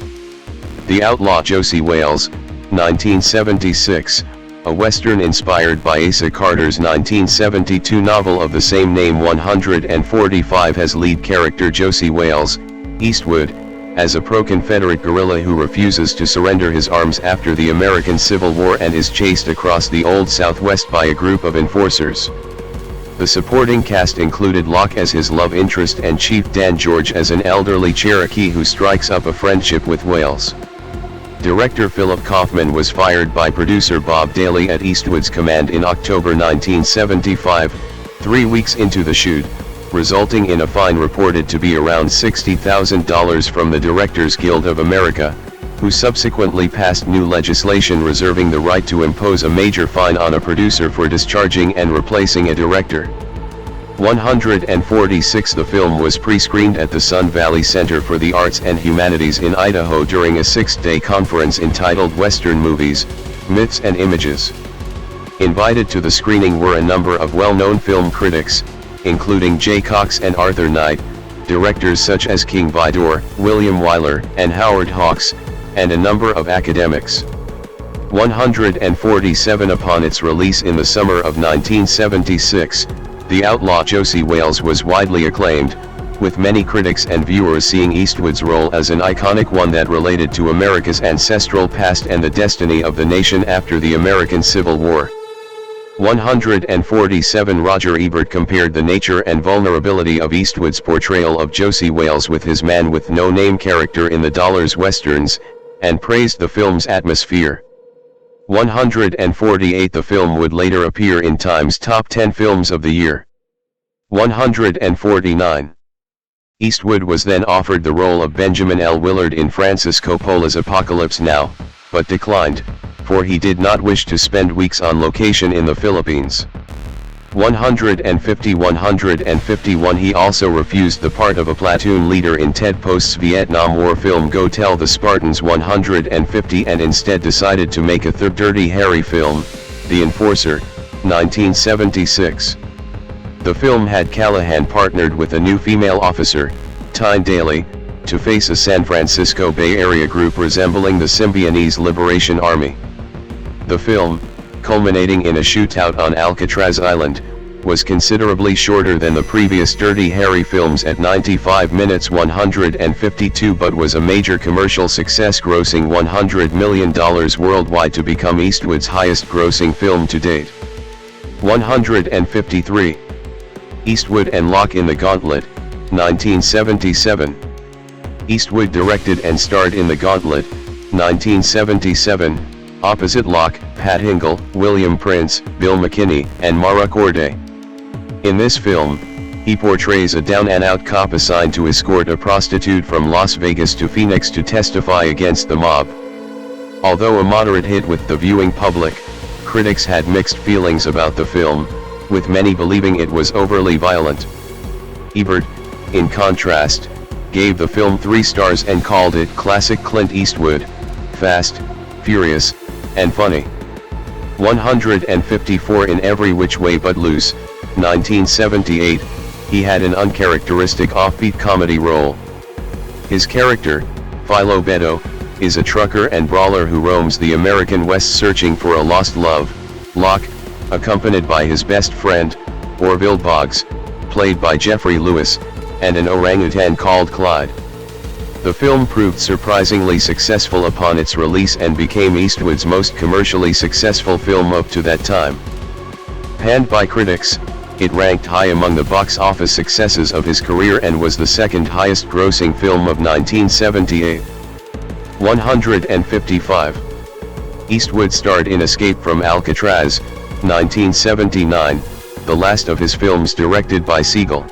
A: The Outlaw Josie Wales, 1976, a Western inspired by Asa Carter's 1972 novel of the same name. 145 has lead character Josie Wales, Eastwood, as a pro-Confederate guerrilla who refuses to surrender his arms after the American Civil War and is chased across the Old Southwest by a group of enforcers. The supporting cast included Locke as his love interest and Chief Dan George as an elderly Cherokee who strikes up a friendship with Wales. Director Philip Kaufman was fired by producer Bob Daley at Eastwood's command in October 1975, 3 weeks into the shoot, resulting in a fine reported to be around $60,000 from the Directors Guild of America, who subsequently passed new legislation reserving the right to impose a major fine on a producer for discharging and replacing a director. 146 The film was pre-screened at the Sun Valley Center for the Arts and Humanities in Idaho during a 6-day conference entitled Western Movies, Myths and Images. Invited to the screening were a number of well-known film critics, including Jay Cox and Arthur Knight, directors such as King Vidor, William Wyler, and Howard Hawks, and a number of academics. 147 Upon its release in the summer of 1976, The Outlaw Josie Wales was widely acclaimed, with many critics and viewers seeing Eastwood's role as an iconic one that related to America's ancestral past and the destiny of the nation after the American Civil War. 147 Roger Ebert compared the nature and vulnerability of Eastwood's portrayal of Josie Wales with his man-with-no-name character in the Dollars Westerns, and praised the film's atmosphere. 148 The film would later appear in Time's Top 10 Films of the Year. 149. Eastwood was then offered the role of Benjamin L. Willard in Francis Coppola's Apocalypse Now, but declined, for he did not wish to spend weeks on location in the Philippines. 151. He also refused the part of a platoon leader in Ted Post's Vietnam War film Go Tell the Spartans. 150 and instead decided to make a third Dirty Harry film, The Enforcer, 1976. The film had Callahan partnered with a new female officer, Tyne Daley, to face a San Francisco Bay Area group resembling the Symbionese Liberation Army. The film, culminating in a shootout on Alcatraz Island, was considerably shorter than the previous Dirty Harry films at 95 minutes. 152 but was a major commercial success, grossing $100 million worldwide to become Eastwood's highest grossing film to date. 153. Eastwood and Locke in the Gauntlet, 1977. Eastwood directed and starred in The Gauntlet, 1977, opposite Locke, Pat Hingle, William Prince, Bill McKinney, and Mara Corday. In this film, he portrays a down-and-out cop assigned to escort a prostitute from Las Vegas to Phoenix to testify against the mob. Although a moderate hit with the viewing public, critics had mixed feelings about the film, with many believing it was overly violent. Ebert, in contrast, gave the film 3 stars and called it classic Clint Eastwood, fast, furious, and funny. 154. In Every Which Way But Loose, 1978, he had an uncharacteristic offbeat comedy role. His character, Philo Beddoe, is a trucker and brawler who roams the American West searching for a lost love, Locke, accompanied by his best friend, Orville Boggs, played by Jeffrey Lewis, and an orangutan called Clyde. The film proved surprisingly successful upon its release and became Eastwood's most commercially successful film up to that time. Panned by critics, it ranked high among the box office successes of his career and was the second highest grossing film of 1978. 155. Eastwood starred in Escape from Alcatraz, 1979, the last of his films directed by Siegel.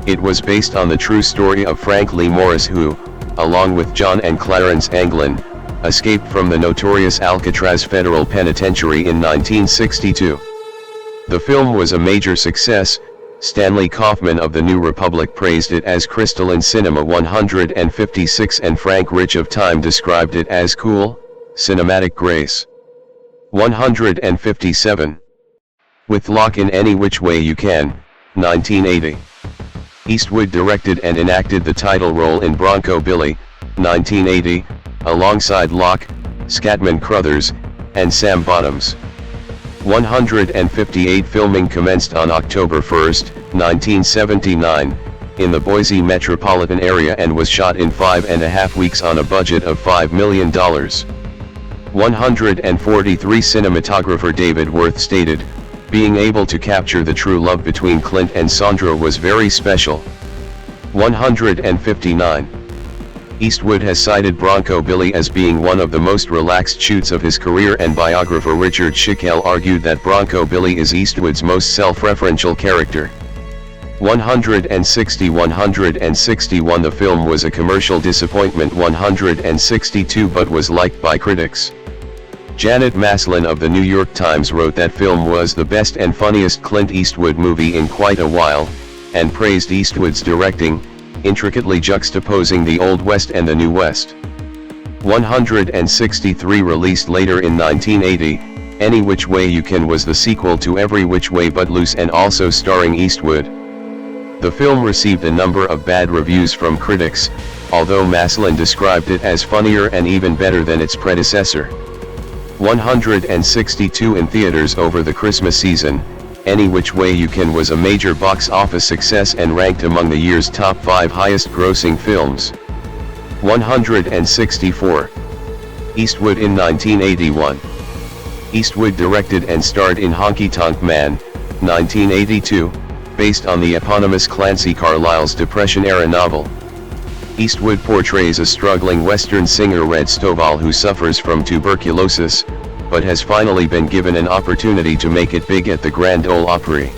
A: It was based on the true story of Frank Lee Morris who, along with John and Clarence Anglin, escaped from the notorious Alcatraz Federal Penitentiary in 1962. The film was a major success. Stanley Kaufman of The New Republic praised it as crystalline cinema. 156 and Frank Rich of Time described it as cool, cinematic grace. 157. With Locke in Any Which Way You Can, 1980. Eastwood directed and enacted the title role in Bronco Billy, 1980, alongside Locke, Scatman Crothers, and Sam Bottoms. 158. Filming commenced on October 1, 1979, in the Boise metropolitan area and was shot in 5.5 weeks on a budget of $5 million. 143. Cinematographer David Worth stated, "Being able to capture the true love between Clint and Sandra was very special." 159. Eastwood has cited Bronco Billy as being one of the most relaxed shoots of his career, and biographer Richard Schickel argued that Bronco Billy is Eastwood's most self-referential character. 161. The film was a commercial disappointment. 162. But was liked by critics. Janet Maslin of the New York Times wrote that film was the best and funniest Clint Eastwood movie in quite a while, and praised Eastwood's directing, intricately juxtaposing the Old West and the New West. 163. Released later in 1980, Any Which Way You Can was the sequel to Every Which Way But Loose and also starring Eastwood. The film received a number of bad reviews from critics, although Maslin described it as funnier and even better than its predecessor. 162. In theaters over the Christmas season, Any Which Way You Can was a major box office success and ranked among the year's top 5 highest grossing films. 164. Eastwood in 1981. Eastwood directed and starred in Honky Tonk Man, 1982, based on the eponymous Clancy Carlisle's Depression-era novel. Eastwood portrays a struggling Western singer Red Stovall who suffers from tuberculosis, but has finally been given an opportunity to make it big at the Grand Ole Opry.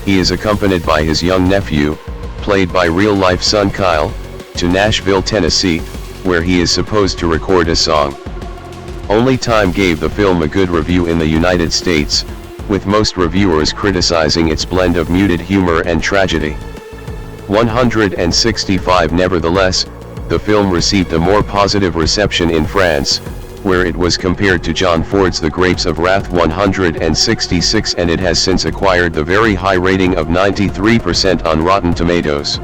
A: He is accompanied by his young nephew, played by real-life son Kyle, to Nashville, Tennessee, where he is supposed to record a song. Only Time gave the film a good review in the United States, with most reviewers criticizing its blend of muted humor and tragedy. 165. Nevertheless, the film received a more positive reception in France, where it was compared to John Ford's The Grapes of Wrath 166, and it has since acquired the very high rating of 93% on Rotten Tomatoes.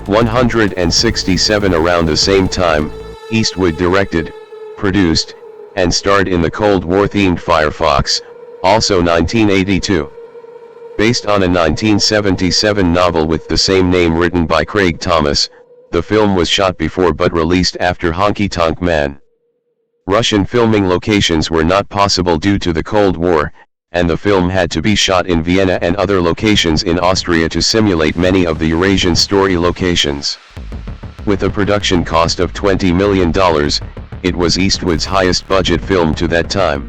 A: 167. Around the same time, Eastwood directed, produced, and starred in the Cold War-themed Firefox, also 1982. Based on a 1977 novel with the same name written by Craig Thomas, the film was shot before but released after Honky Tonk Man. Russian filming locations were not possible due to the Cold War, and the film had to be shot in Vienna and other locations in Austria to simulate many of the Eurasian story locations. With a production cost of $20 million, it was Eastwood's highest budget film to that time.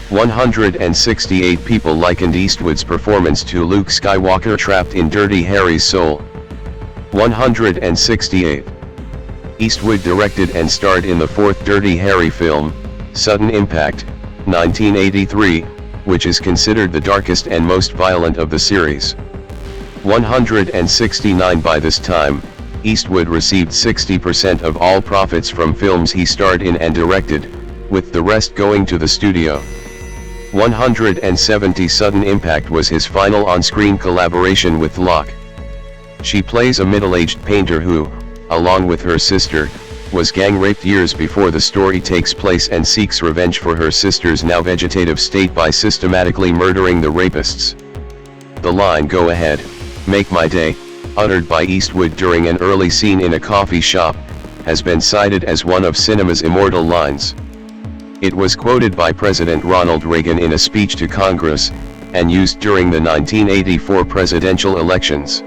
A: 168 people likened Eastwood's performance to Luke Skywalker trapped in Dirty Harry's soul. 168. Eastwood directed and starred in the fourth Dirty Harry film, Sudden Impact, 1983, which is considered the darkest and most violent of the series. 169. By this time, Eastwood received 60% of all profits from films he starred in and directed, with the rest going to the studio. 170. Sudden Impact was his final on-screen collaboration with Locke. She plays a middle-aged painter who, along with her sister, was gang-raped years before the story takes place and seeks revenge for her sister's now vegetative state by systematically murdering the rapists. The line "Go ahead, make my day," uttered by Eastwood during an early scene in a coffee shop, has been cited as one of cinema's immortal lines. It was quoted by President Ronald Reagan in a speech to Congress, and used during the 1984 presidential elections.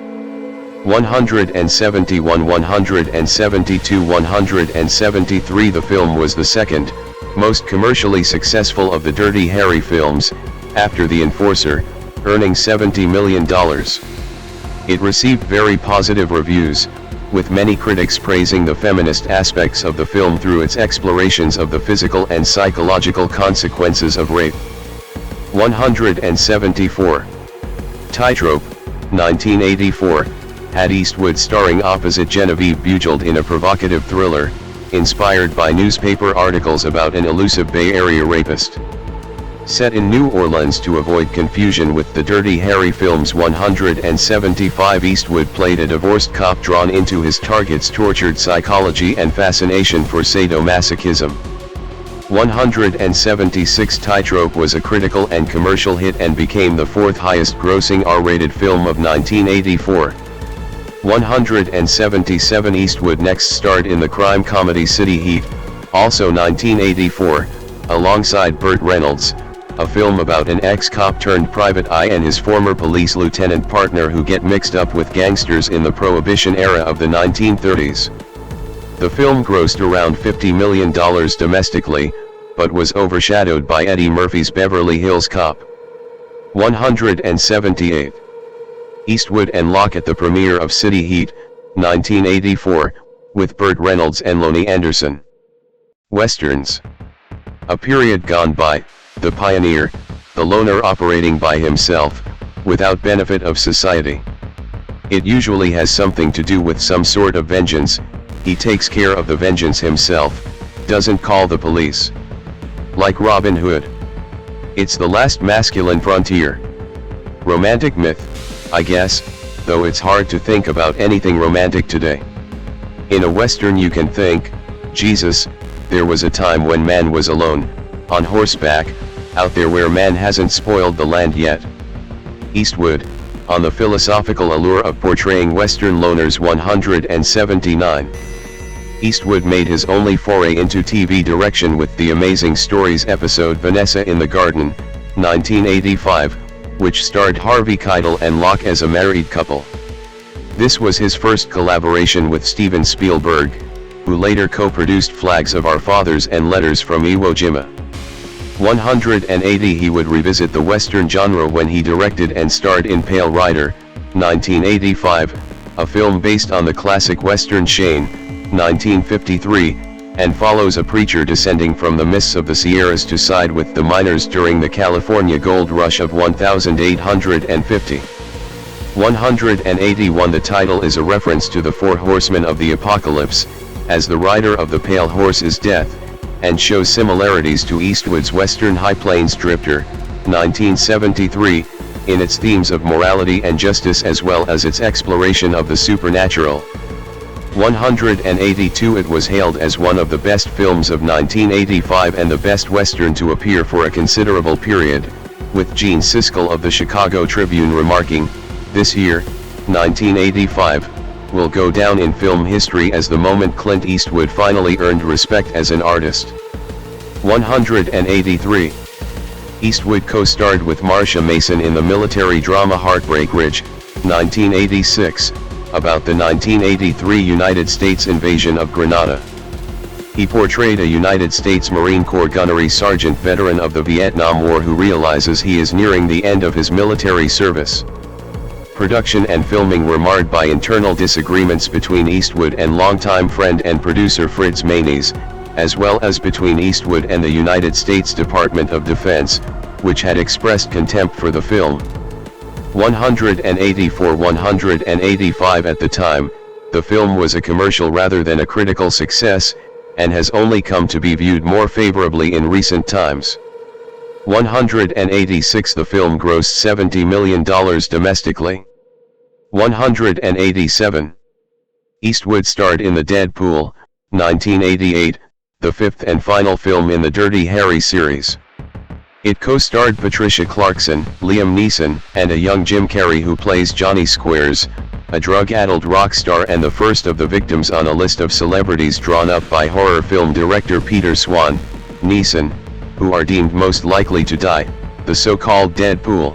A: 171. 172. 173. The film was the second, most commercially successful of the Dirty Harry films, after The Enforcer, earning $70 million. It received very positive reviews, with many critics praising the feminist aspects of the film through its explorations of the physical and psychological consequences of rape. 174. Tightrope, 1984, had Eastwood starring opposite Genevieve Bujold in a provocative thriller, inspired by newspaper articles about an elusive Bay Area rapist. Set in New Orleans to avoid confusion with the Dirty Harry films. 175. Eastwood played a divorced cop drawn into his target's tortured psychology and fascination for sadomasochism. 176. Tightrope was a critical and commercial hit and became the fourth highest grossing R-rated film of 1984. 177. Eastwood next starred in the crime comedy City Heat, also 1984, alongside Burt Reynolds, a film about an ex-cop turned private eye and his former police lieutenant partner who get mixed up with gangsters in the Prohibition era of the 1930s. The film grossed around $50 million domestically, but was overshadowed by Eddie Murphy's Beverly Hills Cop. 178. Eastwood and Locke at the premiere of City Heat, 1984, with Burt Reynolds and Lonnie Anderson. Westerns. A period gone by, the pioneer, the loner operating by himself, without benefit of society. It usually has something to do with some sort of vengeance. He takes care of the vengeance himself, doesn't call the police. Like Robin Hood. It's the last masculine frontier. Romantic myth, I guess, though it's hard to think about anything romantic today. In a Western you can think, Jesus, there was a time when man was alone, on horseback, out there where man hasn't spoiled the land yet. Eastwood, on the philosophical allure of portraying Western loners. 179. Eastwood made his only foray into TV direction with the Amazing Stories episode Vanessa in the Garden, 1985, which starred Harvey Keitel and Locke as a married couple. This was his first collaboration with Steven Spielberg, who later co-produced Flags of Our Fathers and Letters from Iwo Jima. 180. He would revisit the Western genre when he directed and starred in Pale Rider, 1985, a film based on the classic Western Shane, 1953, and follows a preacher descending from the mists of the Sierras to side with the miners during the California gold rush of 1850. 181. The title is a reference to the four horsemen of the apocalypse, as the rider of the pale horse is death, and shows similarities to Eastwood's Western High Plains Drifter, 1973, in its themes of morality and justice as well as its exploration of the supernatural. 182. It was hailed as one of the best films of 1985 and the best Western to appear for a considerable period, with Gene Siskel of the Chicago Tribune remarking, "This year, 1985, will go down in film history as the moment Clint Eastwood finally earned respect as an artist." 183. Eastwood co-starred with Marcia Mason in the military drama Heartbreak Ridge, 1986, about the 1983 United States invasion of Grenada. He portrayed a United States Marine Corps gunnery sergeant veteran of the Vietnam War who realizes he is nearing the end of his military service. Production and filming were marred by internal disagreements between Eastwood and longtime friend and producer Fritz Maynes, as well as between Eastwood and the United States Department of Defense, which had expressed contempt for the film. 184. 185. At the time, the film was a commercial rather than a critical success, and has only come to be viewed more favorably in recent times. 186. The film grossed $70 million domestically. 187. Eastwood starred in The Deadpool, 1988, the fifth and final film in the Dirty Harry series. It co-starred Patricia Clarkson, Liam Neeson, and a young Jim Carrey who plays Johnny Squares, a drug-addled rock star and the first of the victims on a list of celebrities drawn up by horror film director Peter Swan, Neeson, who are deemed most likely to die, the so-called Deadpool.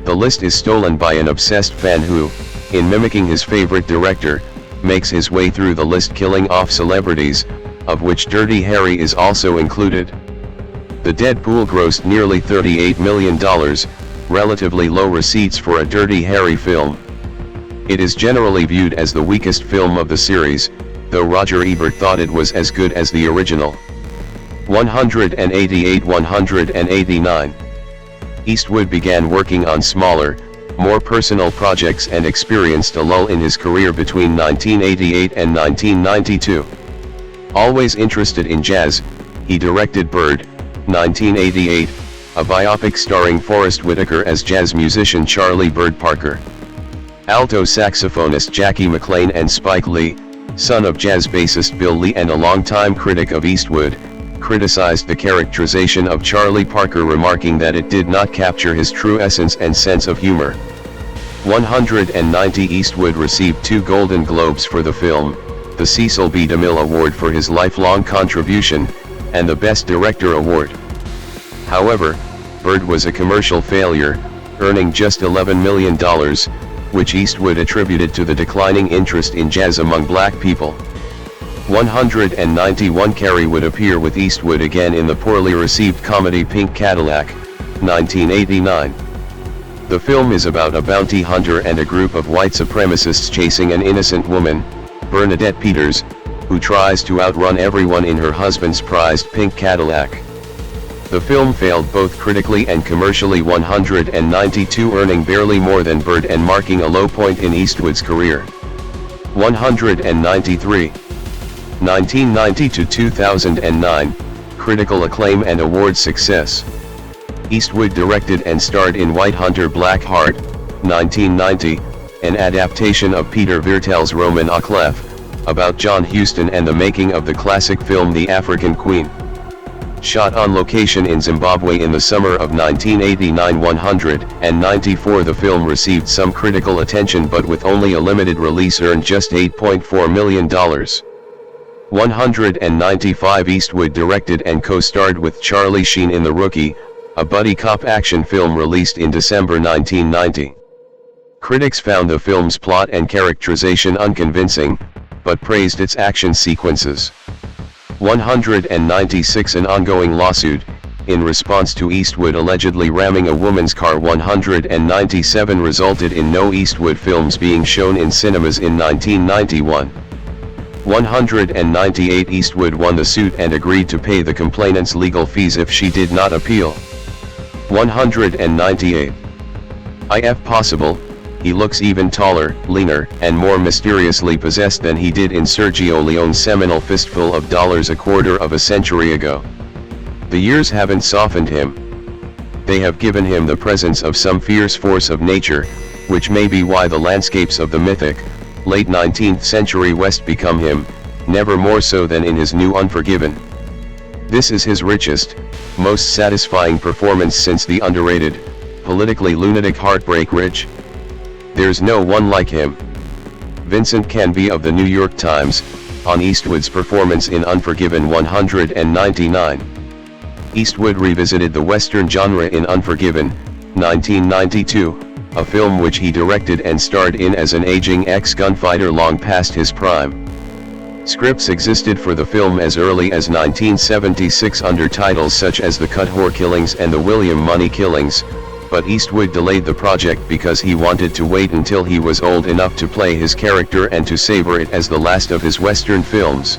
A: The list is stolen by an obsessed fan who, in mimicking his favorite director, makes his way through the list killing off celebrities, of which Dirty Harry is also included. The Deadpool grossed nearly $38 million, relatively low receipts for a Dirty Harry film. It is generally viewed as the weakest film of the series, though Roger Ebert thought it was as good as the original. 188. 189. Eastwood began working on smaller, more personal projects and experienced a lull in his career between 1988 and 1992. Always interested in jazz, he directed Bird, 1988, a biopic starring Forrest Whitaker as jazz musician Charlie Bird Parker. Alto saxophonist Jackie McLean and Spike Lee, son of jazz bassist Bill Lee and a longtime critic of Eastwood, criticized the characterization of Charlie Parker, remarking that it did not capture his true essence and sense of humor. 190. Eastwood received 2 Golden Globes for the film, the Cecil B. DeMille Award for his lifelong contribution, and the Best Director Award. However, Bird was a commercial failure, earning just $11 million, which Eastwood attributed to the declining interest in jazz among black people. 191. Carey would appear with Eastwood again in the poorly received comedy Pink Cadillac, 1989. The film is about a bounty hunter and a group of white supremacists chasing an innocent woman, Bernadette Peters, who tries to outrun everyone in her husband's prized pink Cadillac. The film failed both critically and commercially, 192 earning barely more than Bird and marking a low point in Eastwood's career. 193. 1990 to 2009, critical acclaim and award success. Eastwood directed and starred in White Hunter Black Heart, 1990, an adaptation of Peter Virtel's Roman Oclef, about John Huston and the making of the classic film The African Queen. Shot on location in Zimbabwe in the summer of 1989. 194. The film received some critical attention but with only a limited release earned just $8.4 million. 195. Eastwood directed and co-starred with Charlie Sheen in The Rookie, a buddy cop action film released in December 1990. Critics found the film's plot and characterization unconvincing, but praised its action sequences. 196. An ongoing lawsuit, in response to Eastwood allegedly ramming a woman's car. 197 resulted in no Eastwood films being shown in cinemas in 1991. 198 Eastwood won the suit and agreed to pay the complainant's legal fees if she did not appeal. 198. If possible, he looks even taller, leaner, and more mysteriously possessed than he did in Sergio Leone's seminal Fistful of Dollars a quarter of a century ago. The years haven't softened him. They have given him the presence of some fierce force of nature, which may be why the landscapes of the mythic, late 19th century West become him, never more so than in his new Unforgiven. This is his richest, most satisfying performance since the underrated, politically lunatic Heartbreak Ridge. There's no one like him. Vincent Canby of the New York Times, on Eastwood's performance in Unforgiven 199. Eastwood revisited the Western genre in Unforgiven, 1992, a film which he directed and starred in as an aging ex-gunfighter long past his prime. Scripts existed for the film as early as 1976 under titles such as The Cut Whore Killings and The William Money Killings, but Eastwood delayed the project because he wanted to wait until he was old enough to play his character and to savor it as the last of his Western films.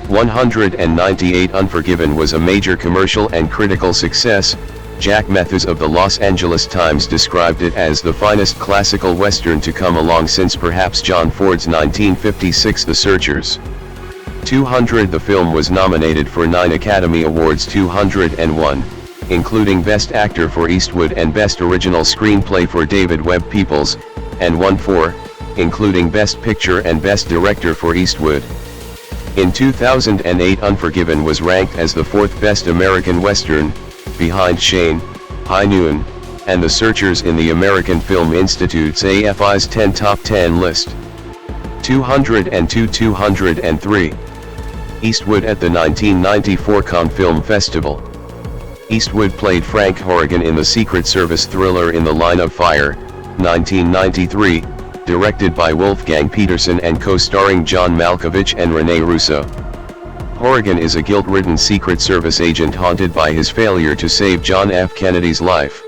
A: 198 Unforgiven was a major commercial and critical success. Jack Mathis of the Los Angeles Times described it as the finest classical Western to come along since perhaps John Ford's 1956 The Searchers. 200 The film was nominated for 9 Academy Awards 201, including Best Actor for Eastwood and Best Original Screenplay for David Webb Peoples, and won 4, including Best Picture and Best Director for Eastwood. In 2008 Unforgiven was ranked as the 4th best American Western, behind Shane, High Noon, and The Searchers in the American Film Institute's AFI's 10 Top 10 list. 202 203. Eastwood at the 1994 Cannes Film Festival. Eastwood played Frank Harlan in the Secret Service thriller In the Line of Fire, 1993, directed by Wolfgang Peterson and co-starring John Malkovich and Rene Russo. Harlan is a guilt-ridden Secret Service agent haunted by his failure to save John F. Kennedy's life.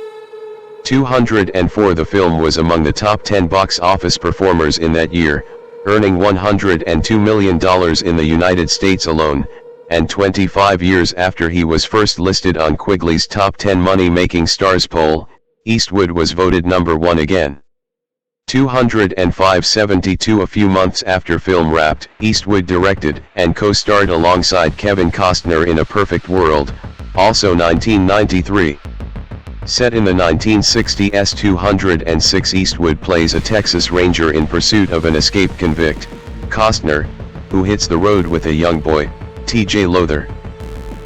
A: 204 The film was among the top 10 box office performers in that year, earning $102 million in the United States alone, and 25 years after he was first listed on Quigley's Top 10 Money-Making Stars poll, Eastwood was voted number 1 again. 205 72 A few months after film wrapped, Eastwood directed and co-starred alongside Kevin Costner in A Perfect World, also 1993. Set in the 1960s 206 Eastwood plays a Texas Ranger in pursuit of an escaped convict, Costner, who hits the road with a young boy, T.J. Lowther.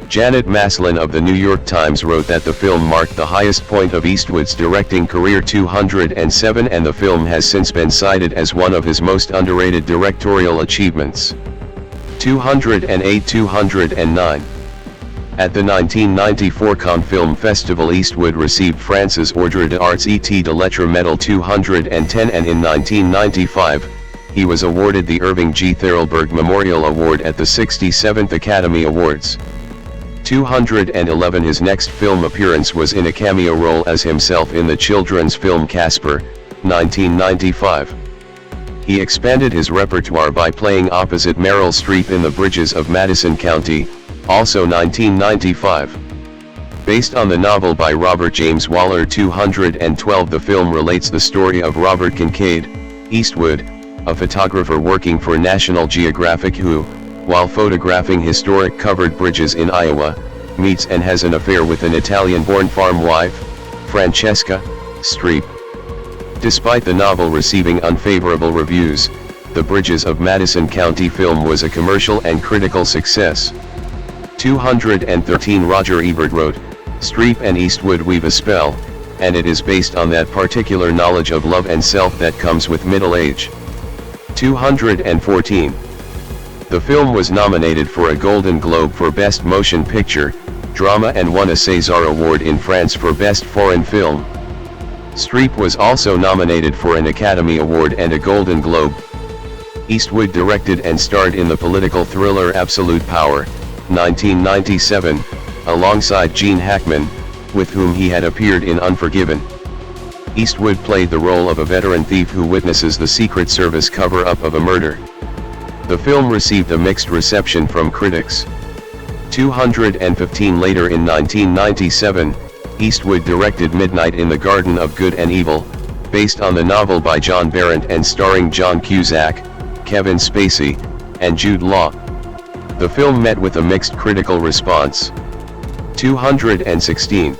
A: Janet Maslin of the New York Times wrote that the film marked the highest point of Eastwood's directing career 207 and the film has since been cited as one of his most underrated directorial achievements. 208 209. At the 1994 Cannes Film Festival Eastwood received France's Ordre d'Arts et de Lettres Medal 210 and in 1995, he was awarded the Irving G. Thalberg Memorial Award at the 67th Academy Awards. 211 His next film appearance was in a cameo role as himself in the children's film Casper, 1995. He expanded his repertoire by playing opposite Meryl Streep in The Bridges of Madison County, also 1995. Based on the novel by Robert James Waller 212 the film relates the story of Robert Kincaid, Eastwood, a photographer working for National Geographic who, while photographing historic covered bridges in Iowa, meets and has an affair with an Italian-born farm wife, Francesca Streep. Despite the novel receiving unfavorable reviews, The Bridges of Madison County film was a commercial and critical success. 213 Roger Ebert wrote, Streep and Eastwood weave a spell, and it is based on that particular knowledge of love and self that comes with middle age. 214. The film was nominated for a Golden Globe for Best Motion Picture, Drama and won a César Award in France for Best Foreign Film. Streep was also nominated for an Academy Award and a Golden Globe. Eastwood directed and starred in the political thriller Absolute Power, 1997, alongside Gene Hackman, with whom he had appeared in Unforgiven. Eastwood played the role of a veteran thief who witnesses the Secret Service cover-up of a murder. The film received a mixed reception from critics. 215 later in 1997, Eastwood directed Midnight in the Garden of Good and Evil, based on the novel by John Berendt and starring John Cusack, Kevin Spacey, and Jude Law. The film met with a mixed critical response. 216.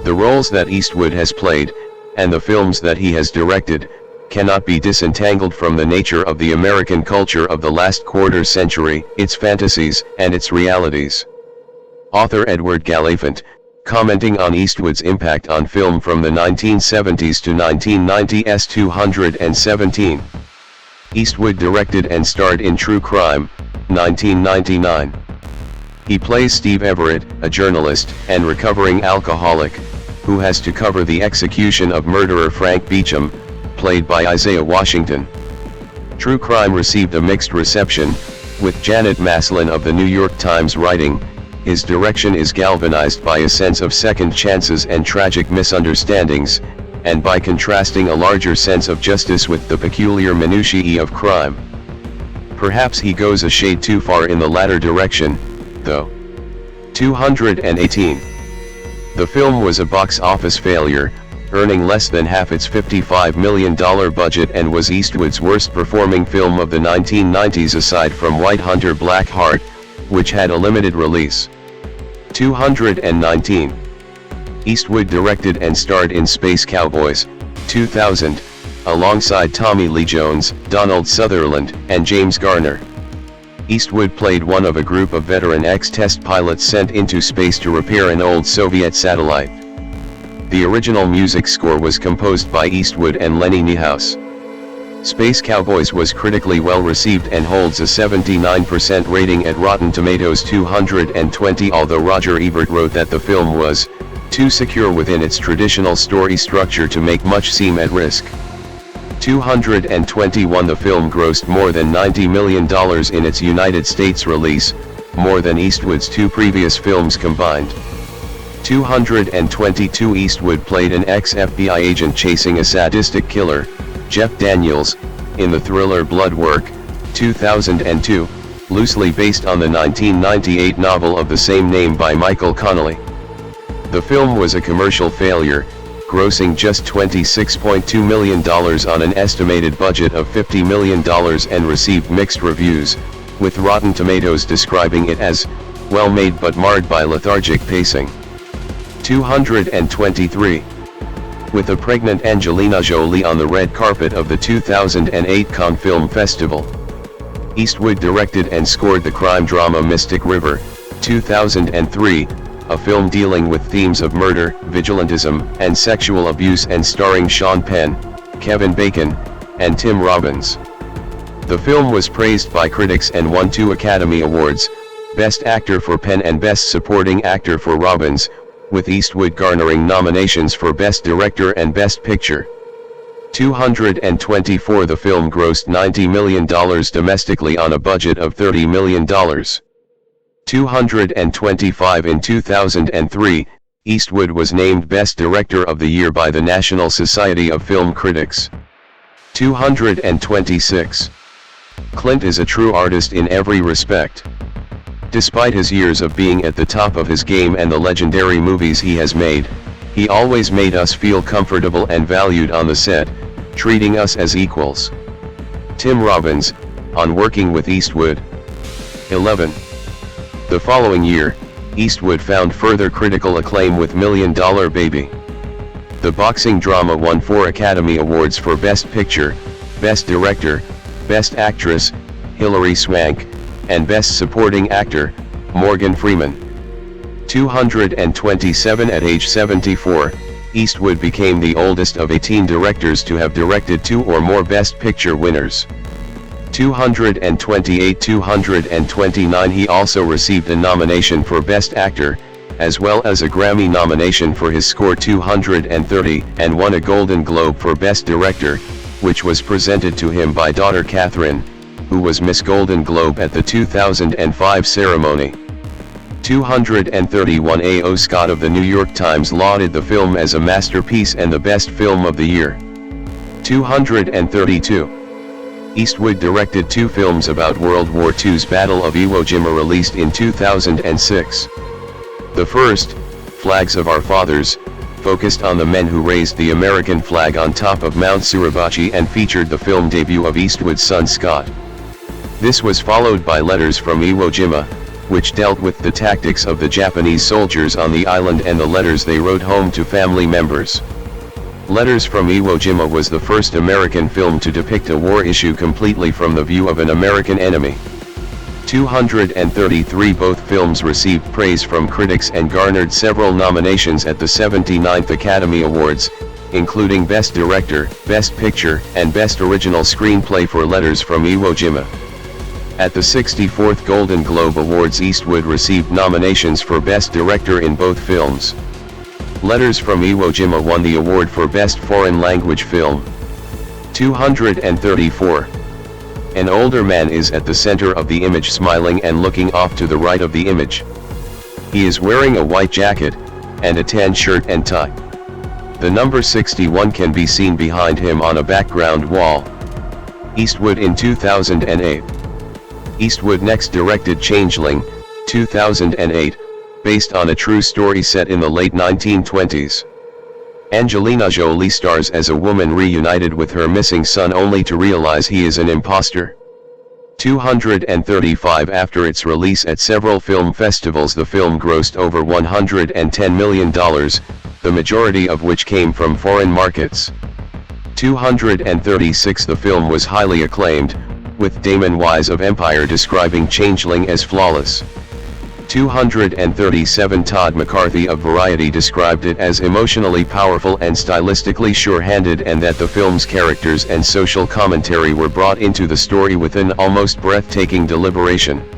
A: The roles that Eastwood has played, and the films that he has directed, cannot be disentangled from the nature of the American culture of the last quarter century, its fantasies, and its realities. Author Edward Galifant, commenting on Eastwood's impact on film from the 1970s to 1990s. 217. Eastwood directed and starred in True Crime, 1999. He plays Steve Everett, a journalist and recovering alcoholic, who has to cover the execution of murderer Frank Beecham, played by Isaiah Washington. True Crime received a mixed reception, with Janet Maslin of the New York Times writing, "His direction is galvanized by a sense of second chances and tragic misunderstandings, and by contrasting a larger sense of justice with the peculiar minutiae of crime." Perhaps he goes a shade too far in the latter direction, though. 218. The film was a box office failure, earning less than half its $55 million budget, and was Eastwood's worst performing film of the 1990s aside from White Hunter Black Heart, which had a limited release. 219. Eastwood directed and starred in Space Cowboys, 2000, alongside Tommy Lee Jones, Donald Sutherland, and James Garner. Eastwood played one of a group of veteran ex-test pilots sent into space to repair an old Soviet satellite. The original music score was composed by Eastwood and Lenny Niehaus. Space Cowboys was critically well received and holds a 79% rating at Rotten Tomatoes. 220. Although Roger Ebert wrote that the film was too secure within its traditional story structure to make much seem at risk. 221. The film grossed more than $90 million in its United States release, more than Eastwood's two previous films combined. 222. Eastwood played an ex-FBI agent chasing a sadistic killer, Jeff Daniels, in the thriller Blood Work, 2002, loosely based on the 1998 novel of the same name by Michael Connelly. The film was a commercial failure, grossing just $26.2 million on an estimated budget of $50 million, and received mixed reviews, with Rotten Tomatoes describing it as well-made but marred by lethargic pacing. 223. With a pregnant Angelina Jolie on the red carpet of the 2008 Cannes Film Festival, Eastwood directed and scored the crime drama Mystic River, 2003, a film dealing with themes of murder, vigilantism, and sexual abuse, and starring Sean Penn, Kevin Bacon, and Tim Robbins. The film was praised by critics and won 2 Academy Awards, Best Actor for Penn and Best Supporting Actor for Robbins, with Eastwood garnering nominations for Best Director and Best Picture. 224. The film grossed $90 million domestically on a budget of $30 million. 225. In 2003, Eastwood was named Best Director of the Year by the National Society of Film Critics. 226. Clint is a true artist in every respect. Despite his years of being at the top of his game and the legendary movies he has made, he always made us feel comfortable and valued on the set, treating us as equals. Tim Robbins, on working with Eastwood. 11. The following year, Eastwood found further critical acclaim with $1 Million Baby. The boxing drama won 4 Academy Awards for Best Picture, Best Director, Best Actress, Hilary Swank, and Best Supporting Actor, Morgan Freeman. 227. At age 74, Eastwood became the oldest of 18 directors to have directed 2 or more Best Picture winners. 228. 229. He also received a nomination for Best Actor, as well as a Grammy nomination for his score. 230, and won a Golden Globe for Best Director, which was presented to him by daughter Catherine, who was Miss Golden Globe at the 2005 ceremony. 231. A.O. Scott of the New York Times lauded the film as a masterpiece and the best film of the year. 232. Eastwood directed 2 films about World War II's Battle of Iwo Jima, released in 2006. The first, Flags of Our Fathers, focused on the men who raised the American flag on top of Mount Suribachi and featured the film debut of Eastwood's son Scott. This was followed by Letters from Iwo Jima, which dealt with the tactics of the Japanese soldiers on the island and the letters they wrote home to family members. Letters from Iwo Jima was the first American film to depict a war issue completely from the view of an American enemy. 233 Both films received praise from critics and garnered several nominations at the 79th Academy Awards, including Best Director, Best Picture, and Best Original Screenplay for Letters from Iwo Jima. At the 64th Golden Globe Awards, Eastwood received nominations for Best Director in both films. Letters from Iwo Jima won the award for Best Foreign Language Film. 234. An older man is at the center of the image, smiling and looking off to the right of the image. He is wearing a white jacket, and a tan shirt and tie. The number 61 can be seen behind him on a background wall. Eastwood in 2008. Eastwood next directed Changeling, 2008, based on a true story set in the late 1920s. Angelina Jolie stars as a woman reunited with her missing son only to realize he is an imposter. 235 After its release at several film festivals, the film grossed over $110 million, the majority of which came from foreign markets. 236 The film was highly acclaimed, with Damon Wise of Empire describing Changeling as flawless. 237 Todd McCarthy of Variety described it as emotionally powerful and stylistically sure-handed, and that the film's characters and social commentary were brought into the story with an almost breathtaking deliberation.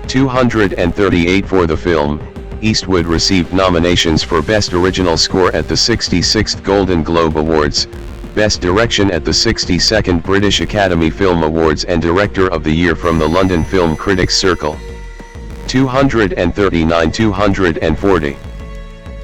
A: 238 For the film, Eastwood received nominations for Best Original Score at the 66th Golden Globe Awards, Best Direction at the 62nd British Academy Film Awards, and Director of the Year from the London Film Critics Circle. 239 240.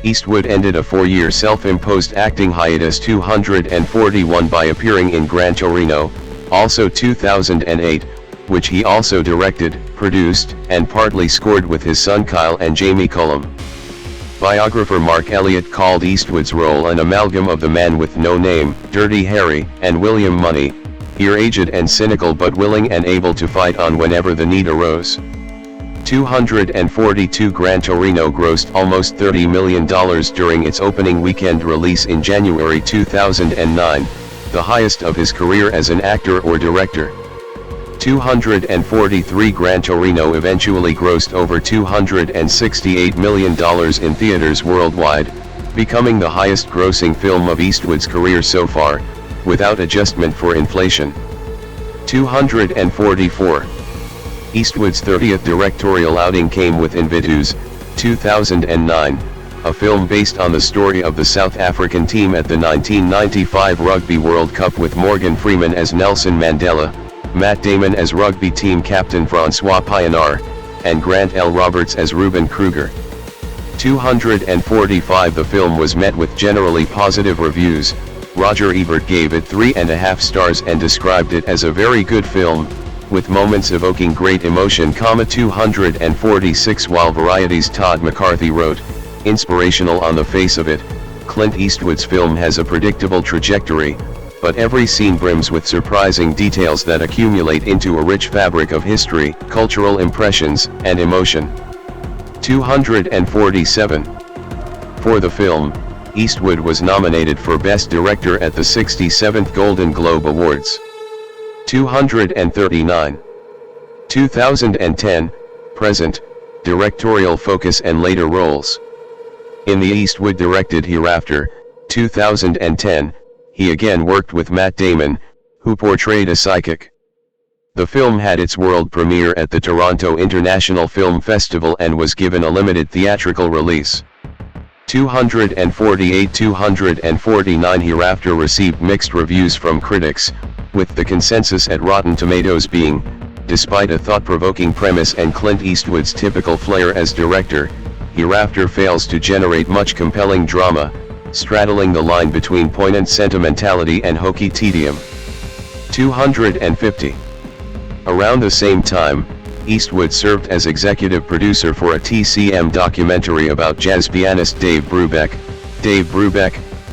A: Eastwood ended a 4-year self-imposed acting hiatus 241 by appearing in Gran Torino, also 2008, which he also directed, produced, and partly scored with his son Kyle and Jamie Cullum. Biographer Mark Elliott called Eastwood's role an amalgam of The Man with No Name, Dirty Harry, and William Money, here aged and cynical but willing and able to fight on whenever the need arose. 242 Gran Torino grossed almost $30 million during its opening weekend release in January 2009, the highest of his career as an actor or director. 243 Gran Torino eventually grossed over $268 million in theaters worldwide, becoming the highest-grossing film of Eastwood's career so far, without adjustment for inflation. 244. Eastwood's 30th directorial outing came with Invictus, 2009, a film based on the story of the South African team at the 1995 Rugby World Cup, with Morgan Freeman as Nelson Mandela, Matt Damon as rugby team captain Francois Pienaar, and Grant L. Roberts as Reuben Kruger. 245 The film was met with generally positive reviews. Roger Ebert gave it 3.5 stars and described it as a very good film, with moments evoking great emotion. 246 While Variety's Todd McCarthy wrote, inspirational on the face of it, Clint Eastwood's film has a predictable trajectory, but every scene brims with surprising details that accumulate into a rich fabric of history, cultural impressions, and emotion. 247. For the film, Eastwood was nominated for Best Director at the 67th Golden Globe Awards. 239. 2010, present, directorial focus and later roles. In the Eastwood directed Hereafter, 2010, he again worked with Matt Damon, who portrayed a psychic. The film had its world premiere at the Toronto International Film Festival and was given a limited theatrical release. 248-249 Hereafter received mixed reviews from critics, with the consensus at Rotten Tomatoes being, despite a thought-provoking premise and Clint Eastwood's typical flair as director, Hereafter fails to generate much compelling drama, straddling the line between poignant sentimentality and hokey tedium. 250. Around the same time, Eastwood served as executive producer for a TCM documentary about jazz pianist Dave Brubeck,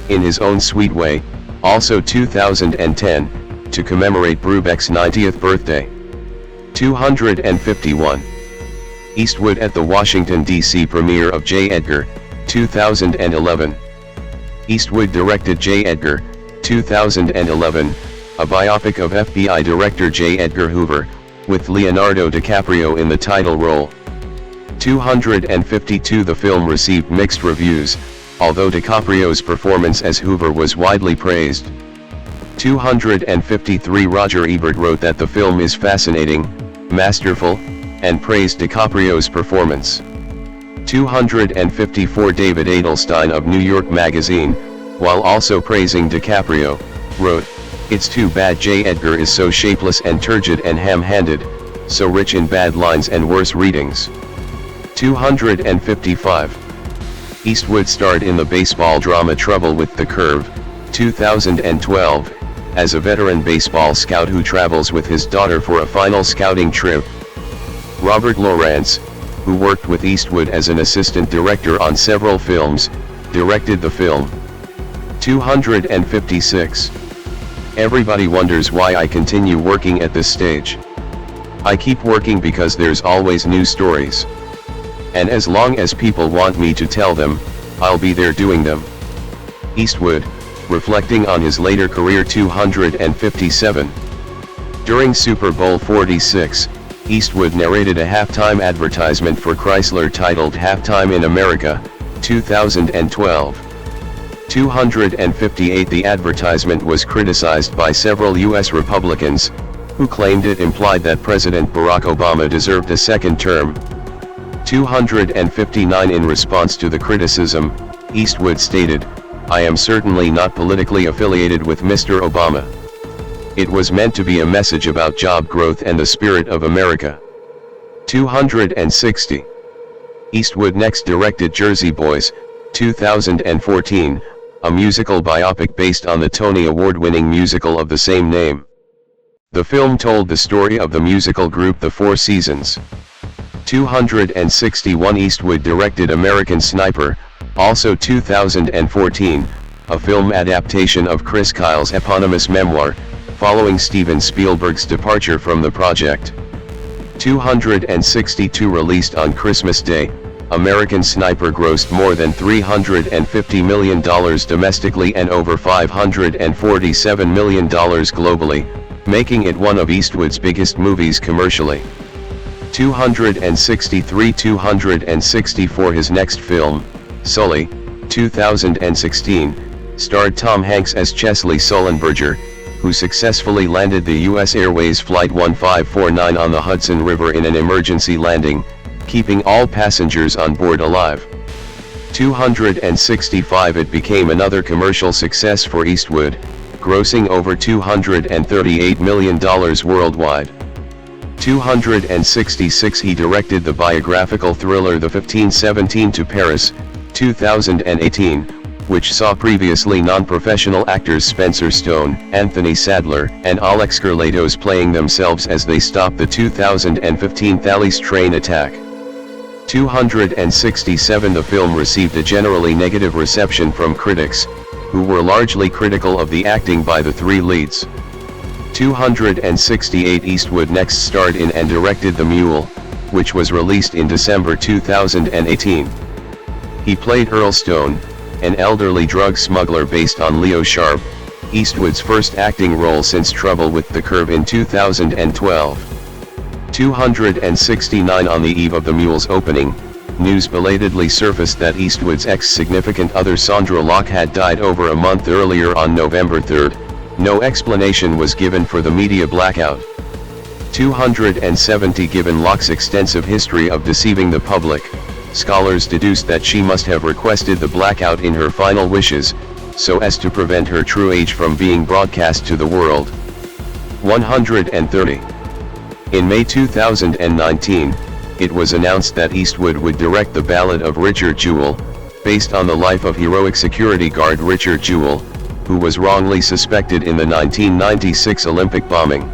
A: in his own sweet way, also 2010, to commemorate Brubeck's 90th birthday. 251. Eastwood at the Washington, D.C. premiere of J. Edgar, 2011. Eastwood directed J. Edgar, 2011, a biopic of FBI Director J. Edgar Hoover, with Leonardo DiCaprio in the title role. 252. The film received mixed reviews, although DiCaprio's performance as Hoover was widely praised. 253. Roger Ebert wrote that the film is fascinating, masterful, and praised DiCaprio's performance. 254. David Adelstein of New York Magazine, while also praising DiCaprio, wrote, "It's too bad J. Edgar is so shapeless and turgid and ham-handed, so rich in bad lines and worse readings." 255. Eastwood starred in the baseball drama Trouble with the Curve, 2012, as a veteran baseball scout who travels with his daughter for a final scouting trip. Robert Lawrence, who worked with Eastwood as an assistant director on several films, directed the film. 256. Everybody wonders why I continue working at this stage. I keep working because there's always new stories. And as long as people want me to tell them, I'll be there doing them. Eastwood, reflecting on his later career. 257. During Super Bowl 46, Eastwood narrated a halftime advertisement for Chrysler titled Halftime in America, 2012. 258. The advertisement was criticized by several U.S. Republicans, who claimed it implied that President Barack Obama deserved a second term. 259. In response to the criticism, Eastwood stated, "I am certainly not politically affiliated with Mr. Obama. It was meant to be a message about job growth and the spirit of America." 260. Eastwood next directed Jersey Boys, 2014, a musical biopic based on the Tony Award-winning musical of the same name. The film told the story of the musical group The Four Seasons. 261. Eastwood directed American Sniper, also 2014, a film adaptation of Chris Kyle's eponymous memoir, following Steven Spielberg's departure from the project. 262. Released on Christmas Day, American Sniper grossed more than $350 million domestically and over $547 million globally, making it one of Eastwood's biggest movies commercially. 263. 264. His next film, Sully, 2016, starred Tom Hanks as Chesley Sullenberger, who successfully landed the U.S. Airways Flight 1549 on the Hudson River in an emergency landing, keeping all passengers on board alive. 265. It became another commercial success for Eastwood, grossing over $238 million worldwide. 266. He directed the biographical thriller The 1517 to Paris, 2018, which saw previously non-professional actors Spencer Stone, Anthony Sadler, and Alex Gerlatos playing themselves as they stopped the 2015 Thalys train attack. 267. The film received a generally negative reception from critics, who were largely critical of the acting by the three leads. 268. Eastwood next starred in and directed The Mule, which was released in December 2018. He played Earl Stone, an elderly drug smuggler based on Leo Sharp, Eastwood's first acting role since Trouble with the Curve in 2012. 269. On the eve of The Mule's opening, news belatedly surfaced that Eastwood's ex-significant other Sandra Locke had died over a month earlier on November 3. No explanation was given for the media blackout. 270. Given Locke's extensive history of deceiving the public, scholars deduced that she must have requested the blackout in her final wishes, so as to prevent her true age from being broadcast to the world. 130. In May 2019, it was announced that Eastwood would direct The Ballad of Richard Jewell, based on the life of heroic security guard Richard Jewell, who was wrongly suspected in the 1996 Olympic bombing.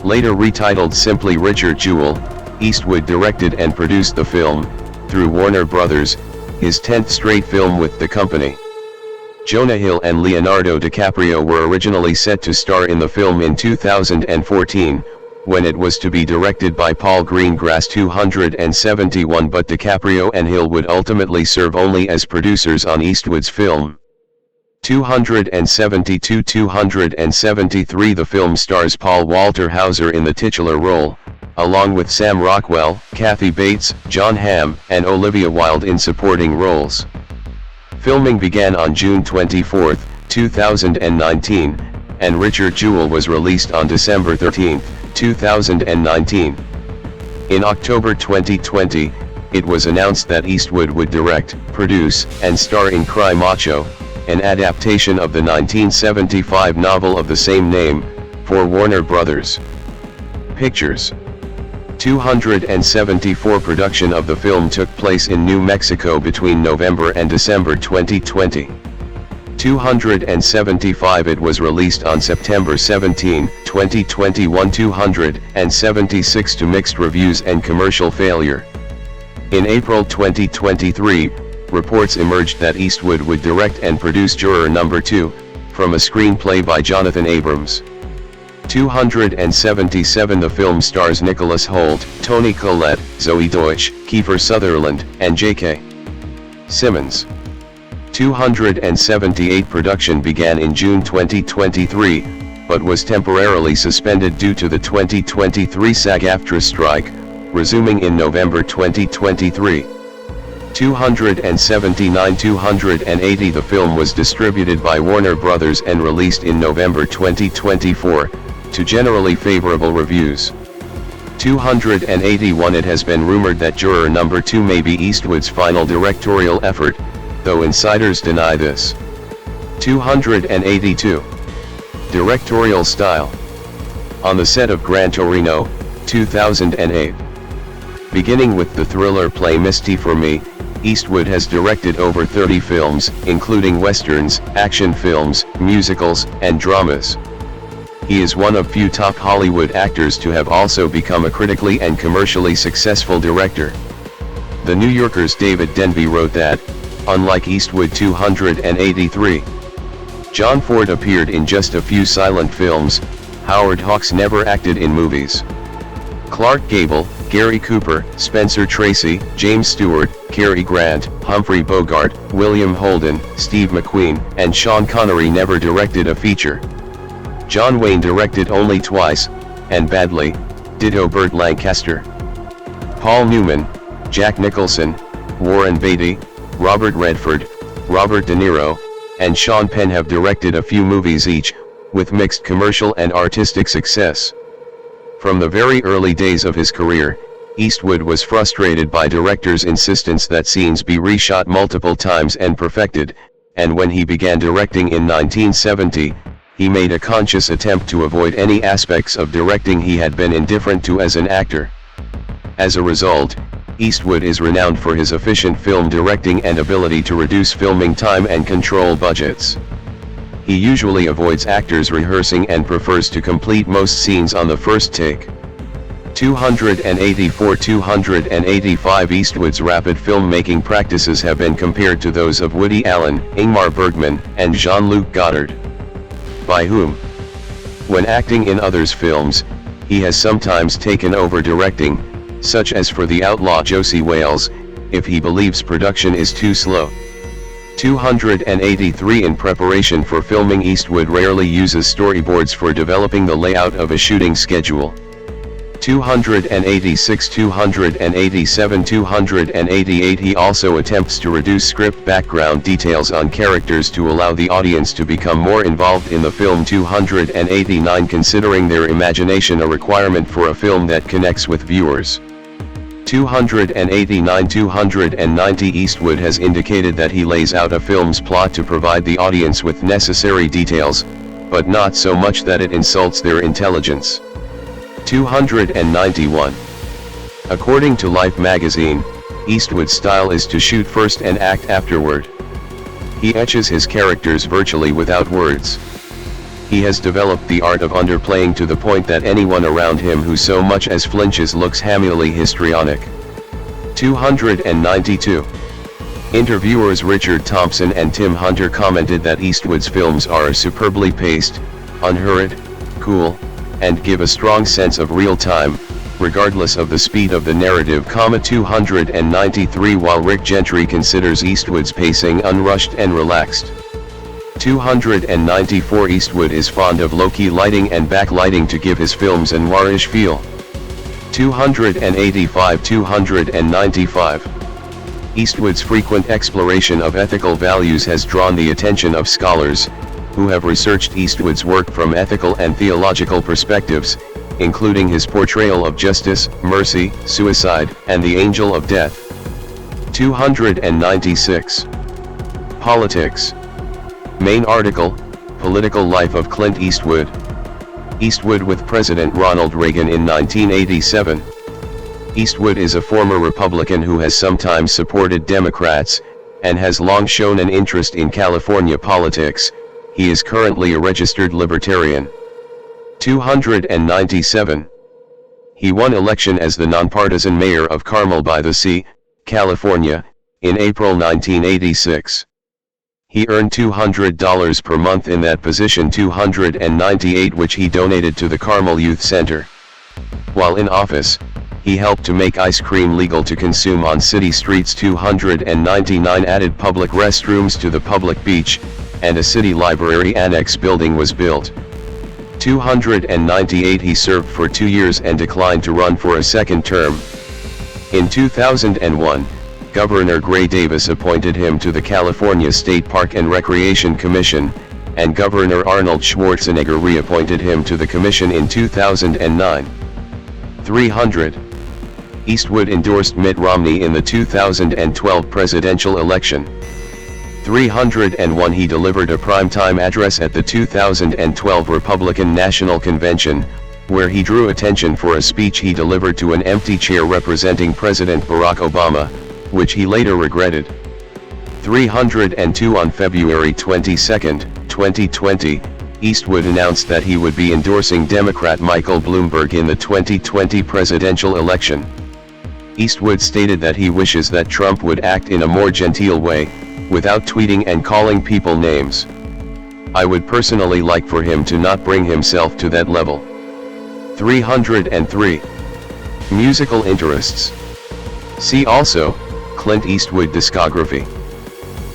A: Later retitled simply Richard Jewell, Eastwood directed and produced the film, through Warner Brothers, his 10th straight film with the company. Jonah Hill and Leonardo DiCaprio were originally set to star in the film in 2014, when it was to be directed by Paul Greengrass 271, but DiCaprio and Hill would ultimately serve only as producers on Eastwood's film. 272-273 The film stars Paul Walter Hauser in the titular role, along with Sam Rockwell, Kathy Bates, John Hamm, and Olivia Wilde in supporting roles. Filming began on June 24, 2019, and Richard Jewell was released on December 13, 2019. In October 2020, it was announced that Eastwood would direct, produce, and star in Cry Macho, an adaptation of the 1975 novel of the same name, for Warner Brothers Pictures. 274 production of the film took place in New Mexico between November and December 2020. 275 It was released on September 17, 2021. 276 to mixed reviews and commercial failure. In April 2023, reports emerged that Eastwood would direct and produce Juror No. 2, from a screenplay by Jonathan Abrams. 277 The film stars Nicholas Hoult, Toni Collette, Zoe Deutsch, Kiefer Sutherland, and J.K. Simmons. 278 Production began in June 2023, but was temporarily suspended due to the 2023 SAG-AFTRA strike, resuming in November 2023. 280 The film was distributed by Warner Brothers and released in November 2024, to generally favorable reviews. 281 It has been rumored that Juror No. 2 may be Eastwood's final directorial effort, though insiders deny this. 282 Directorial style. On the set of Gran Torino, 2008. Beginning with the thriller play Misty for Me, Eastwood has directed over 30 films, including westerns, action films, musicals, and dramas. He is one of few top Hollywood actors to have also become a critically and commercially successful director. The New Yorker's David Denby wrote that, unlike Eastwood 283, John Ford appeared in just a few silent films, Howard Hawks never acted in movies. Clark Gable, Gary Cooper, Spencer Tracy, James Stewart, Cary Grant, Humphrey Bogart, William Holden, Steve McQueen, and Sean Connery never directed a feature. John Wayne directed only twice, and badly, ditto Burt Lancaster. Paul Newman, Jack Nicholson, Warren Beatty, Robert Redford, Robert De Niro, and Sean Penn have directed a few movies each, with mixed commercial and artistic success. From the very early days of his career, Eastwood was frustrated by directors' insistence that scenes be reshot multiple times and perfected, and when he began directing in 1970, he made a conscious attempt to avoid any aspects of directing he had been indifferent to as an actor. As a result, Eastwood is renowned for his efficient film directing and ability to reduce filming time and control budgets. He usually avoids actors rehearsing and prefers to complete most scenes on the first take. 285 Eastwood's rapid filmmaking practices have been compared to those of Woody Allen, Ingmar Bergman, and Jean-Luc Godard. By whom? When acting in others' films, he has sometimes taken over directing, such as for The Outlaw Josie Wales, if he believes production is too slow. 283 In preparation for filming, Eastwood rarely uses storyboards for developing the layout of a shooting schedule. 286 287 288 He also attempts to reduce script background details on characters to allow the audience to become more involved in the film. 289 Considering their imagination a requirement for a film that connects with viewers. 289 290 Eastwood has indicated that he lays out a film's plot to provide the audience with necessary details, but not so much that it insults their intelligence. 291 According to Life magazine, Eastwood's style is to shoot first and act afterward. He etches his characters virtually without words. He has developed the art of underplaying to the point that anyone around him who so much as flinches looks hamily histrionic. 292. Interviewers Richard Thompson and Tim Hunter commented that Eastwood's films are superbly paced, unhurried, cool, and give a strong sense of real time, regardless of the speed of the narrative. 293 While Rick Gentry considers Eastwood's pacing unrushed and relaxed. 294 Eastwood is fond of low-key lighting and backlighting to give his films an noirish feel. 285 295 Eastwood's frequent exploration of ethical values has drawn the attention of scholars, who have researched Eastwood's work from ethical and theological perspectives, including his portrayal of justice, mercy, suicide, and the angel of death. 296. Politics. Main article, Political Life of Clint Eastwood. Eastwood with President Ronald Reagan in 1987. Eastwood is a former Republican who has sometimes supported Democrats, and has long shown an interest in California politics. He is currently a registered libertarian. 297. He won election as the nonpartisan mayor of Carmel by the Sea, California, in April 1986. He earned $200 per month in that position, $298 which he donated to the Carmel Youth Center. While in office, he helped to make ice cream legal to consume on city streets. 299 Added public restrooms to the public beach, and a city library annex building was built. 298 He served for 2 years and declined to run for a second term. In 2001, Governor Gray Davis appointed him to the California State Park and Recreation Commission, and Governor Arnold Schwarzenegger reappointed him to the commission in 2009. 300. Eastwood endorsed Mitt Romney in the 2012 presidential election. 301 He delivered a primetime address at the 2012 Republican National Convention, where he drew attention for a speech he delivered to an empty chair representing President Barack Obama, which he later regretted. 302 On February 22, 2020, Eastwood announced that he would be endorsing Democrat Michael Bloomberg in the 2020 presidential election. Eastwood stated that he wishes that Trump would act in a more genteel way, without tweeting and calling people names. I would personally like for him to not bring himself to that level. 303. Musical interests. See also, Clint Eastwood discography.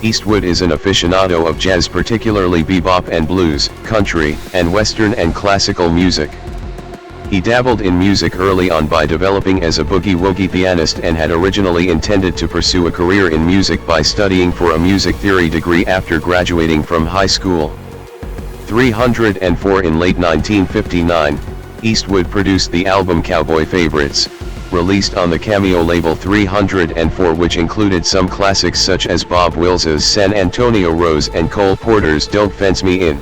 A: Eastwood is an aficionado of jazz, particularly bebop and blues, country, and western and classical music. He dabbled in music early on by developing as a boogie-woogie pianist, and had originally intended to pursue a career in music by studying for a music theory degree after graduating from high school. 304 In late 1959, Eastwood produced the album Cowboy Favorites, released on the Cameo label. 304 which included some classics such as Bob Wills's San Antonio Rose and Cole Porter's Don't Fence Me In.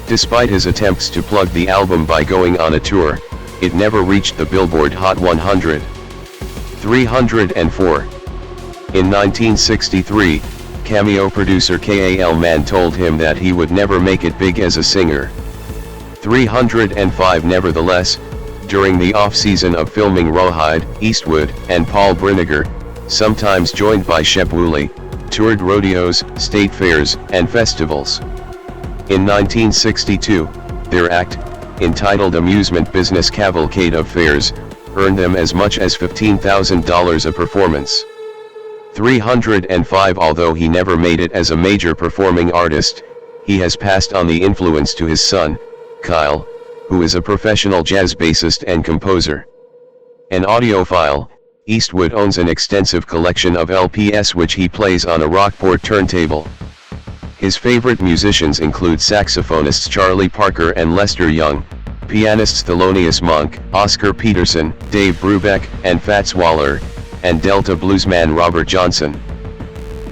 A: Despite his attempts to plug the album by going on a tour, it never reached the Billboard Hot 100. 304. In 1963, Cameo producer K.A.L. Mann told him that he would never make it big as a singer. 305 Nevertheless, during the off-season of filming Rawhide, Eastwood and Paul Brinegar, sometimes joined by Shep Woolley, toured rodeos, state fairs, and festivals. In 1962, their act, entitled Amusement Business Cavalcade of Fairs, earned them as much as $15,000 a performance. 305 Although he never made it as a major performing artist, he has passed on the influence to his son, Kyle, who is a professional jazz bassist and composer. An audiophile, Eastwood owns an extensive collection of LPs which he plays on a Rockport turntable. His favorite musicians include saxophonists Charlie Parker and Lester Young, pianists Thelonious Monk, Oscar Peterson, Dave Brubeck, and Fats Waller, and Delta bluesman Robert Johnson.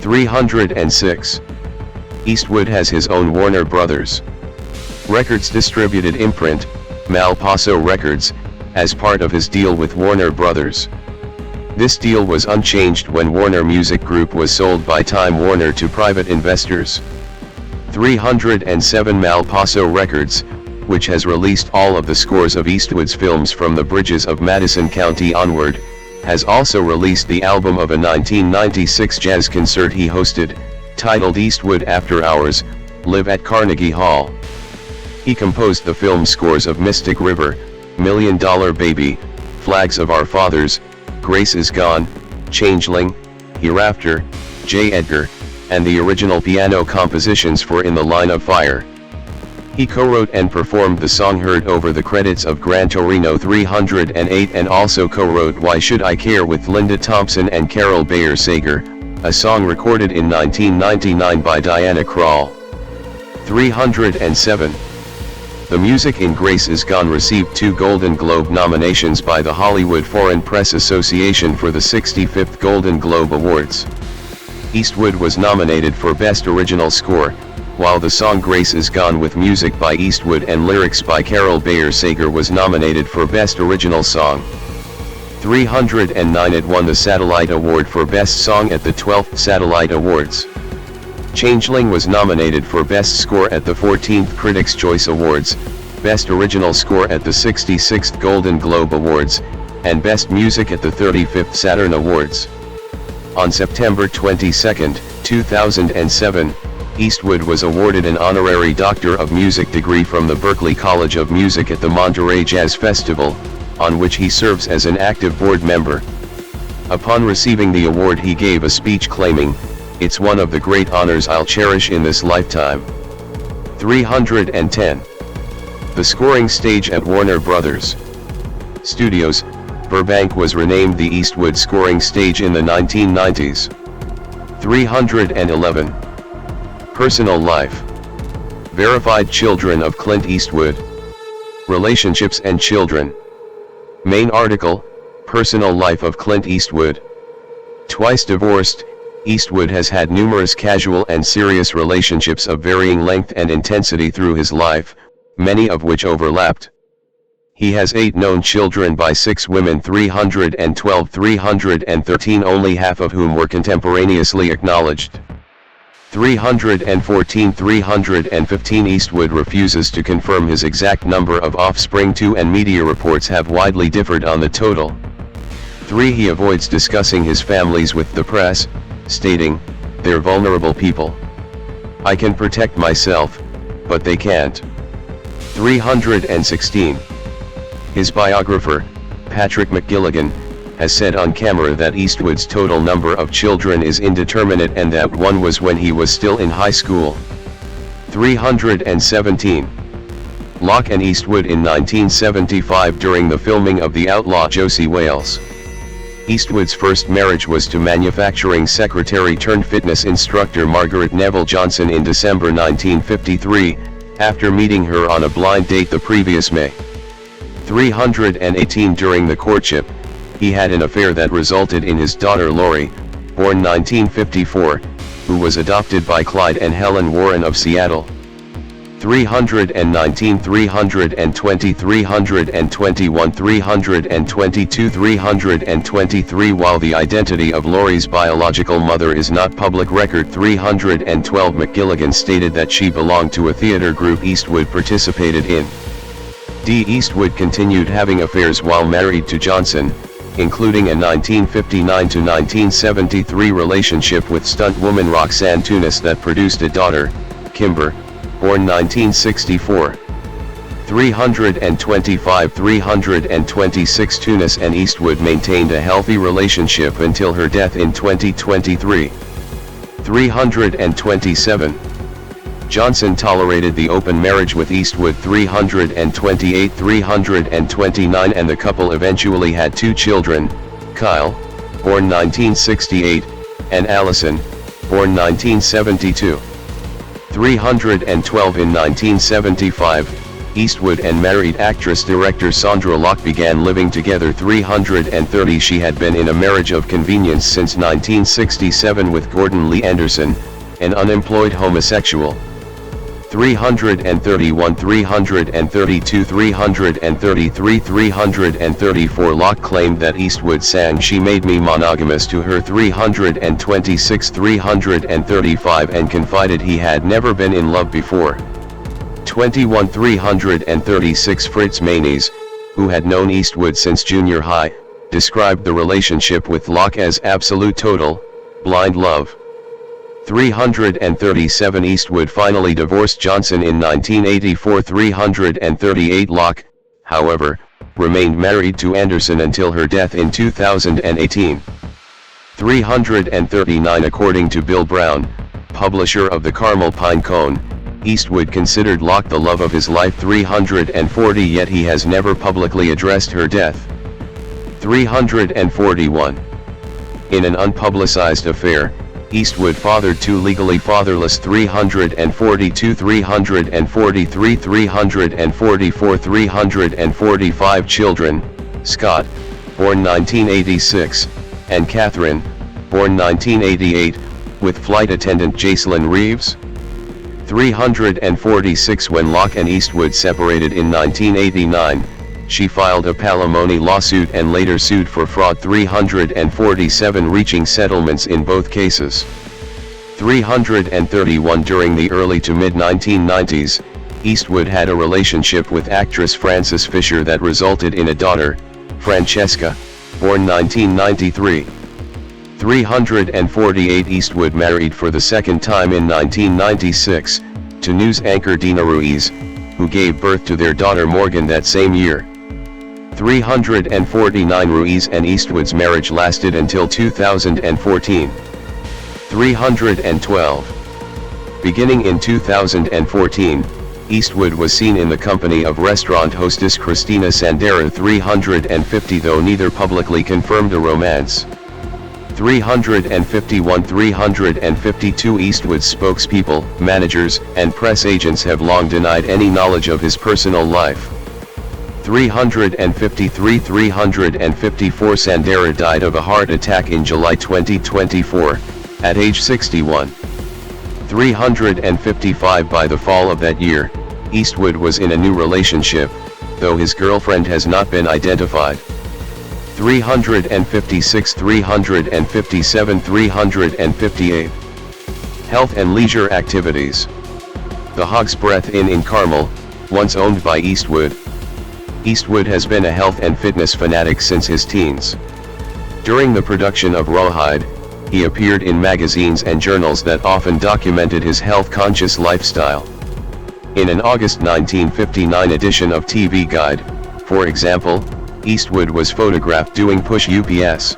A: 306. Eastwood has his own Warner Brothers Records distributed imprint, Malpaso Records, as part of his deal with Warner Brothers. This deal was unchanged when Warner Music Group was sold by Time Warner to private investors. 307 Malpaso Records, which has released all of the scores of Eastwood's films from the Bridges of Madison County onward, has also released the album of a 1996 jazz concert he hosted, titled Eastwood After Hours, Live at Carnegie Hall. He composed the film scores of Mystic River, $1 Million Baby, Flags of Our Fathers, Grace is Gone, Changeling, Hereafter, J. Edgar, and the original piano compositions for In the Line of Fire. He co-wrote and performed the song heard over the credits of Gran Torino 308 and also co-wrote Why Should I Care with Linda Thompson and Carol Bayer Sager, a song recorded in 1999 by Diana Krall. 307. The music in Grace is Gone received 2 Golden Globe nominations by the Hollywood Foreign Press Association for the 65th Golden Globe Awards. Eastwood was nominated for Best Original Score, while the song Grace is Gone with music by Eastwood and lyrics by Carol Bayer Sager was nominated for Best Original Song. 309. It won the Satellite Award for Best Song at the 12th Satellite Awards. Changeling was nominated for Best Score at the 14th Critics' Choice Awards, Best Original Score at the 66th Golden Globe Awards, and Best Music at the 35th Saturn Awards. On September 22, 2007, Eastwood was awarded an honorary Doctor of Music degree from the Berklee College of Music at the Monterey Jazz Festival, on which he serves as an active board member. Upon receiving the award, he gave a speech claiming, "It's one of the great honors I'll cherish in this lifetime." 310. The scoring stage at Warner Brothers Studios, Burbank was renamed the Eastwood Scoring Stage in the 1990s. 311. Personal life. Verified children of Clint Eastwood. Relationships and children. Main article, Personal life of Clint Eastwood. Twice divorced, Eastwood has had numerous casual and serious relationships of varying length and intensity through his life, many of which overlapped. He has 8 known children by 6 women, 312, 313, only half of whom were contemporaneously acknowledged. 314, 315. Eastwood refuses to confirm his exact number of offspring. 2 and media reports have widely differed on the total. 3. He avoids discussing his families with the press, stating, "They're vulnerable people. I can protect myself, but they can't." 316. His biographer, Patrick McGilligan, has said on camera that Eastwood's total number of children is indeterminate and that one was when he was still in high school. 317. Locke and Eastwood in 1975 during the filming of The Outlaw Josie Wales. Eastwood's first marriage was to manufacturing secretary turned fitness instructor Margaret Neville Johnson in December 1953, after meeting her on a blind date the previous May. 318. During the courtship, he had an affair that resulted in his daughter Lori, born 1954, who was adopted by Clyde and Helen Warren of Seattle. 319, 320, 321, 322, 323. While the identity of Lori's biological mother is not public record, 312. McGilligan stated that she belonged to a theater group Eastwood participated in. Eastwood continued having affairs while married to Johnson, including a 1959 to 1973 relationship with stuntwoman Roxanne Tunis that produced a daughter, Kimber, born 1964. 325, 326. Tunis and Eastwood maintained a healthy relationship until her death in 2023. 327. Johnson tolerated the open marriage with Eastwood. 328, 329. And the couple eventually had 2 children, Kyle, born 1968, and Allison, born 1972. 312. In 1975, Eastwood and married actress-director Sandra Locke began living together. 330. She had been in a marriage of convenience since 1967 with Gordon Lee Anderson, an unemployed homosexual. 331, 332, 333, 334. Locke claimed that Eastwood sang "She Made Me Monogamous" to her 326, 335 and confided he had never been in love before. 21, 336. Fritz Maynes, who had known Eastwood since junior high, described the relationship with Locke as absolute total, blind love. 337. Eastwood finally divorced Johnson in 1984. 338. Locke, however, remained married to Anderson until her death in 2018. 339. According to Bill Brown, publisher of the Carmel Pine Cone, Eastwood considered Locke the love of his life. 340. Yet he has never publicly addressed her death. 341. In an unpublicized affair, Eastwood fathered two legally fatherless 342, 343, 344, 345 children, Scott, born 1986, and Catherine, born 1988, with flight attendant Jacelyn Reeves. 346. When Locke and Eastwood separated in 1989, she filed a palimony lawsuit and later sued for fraud. 347. Reaching settlements in both cases. 331. During the early to mid-1990s, Eastwood had a relationship with actress Frances Fisher that resulted in a daughter, Francesca, born 1993. 348. Eastwood married for the second time in 1996, to news anchor Dina Ruiz, who gave birth to their daughter Morgan that same year. 349. Ruiz and Eastwood's marriage lasted until 2014. 312. Beginning in 2014, Eastwood was seen in the company of restaurant hostess Christina Sandera. 350. Though neither publicly confirmed a romance. 351. 352. Eastwood's spokespeople, managers, and press agents have long denied any knowledge of his personal life. 353. 354. Sandera died of a heart attack in July 2024, at age 61. 355. By the fall of that year, Eastwood was in a new relationship, though his girlfriend has not been identified. 356. 357. 358. Health and leisure activities. The Hog's Breath Inn in Carmel, once owned by Eastwood. Eastwood has been a health and fitness fanatic since his teens. During the production of Rawhide, he appeared in magazines and journals that often documented his health-conscious lifestyle. In an August 1959 edition of TV Guide, for example, Eastwood was photographed doing push UPS.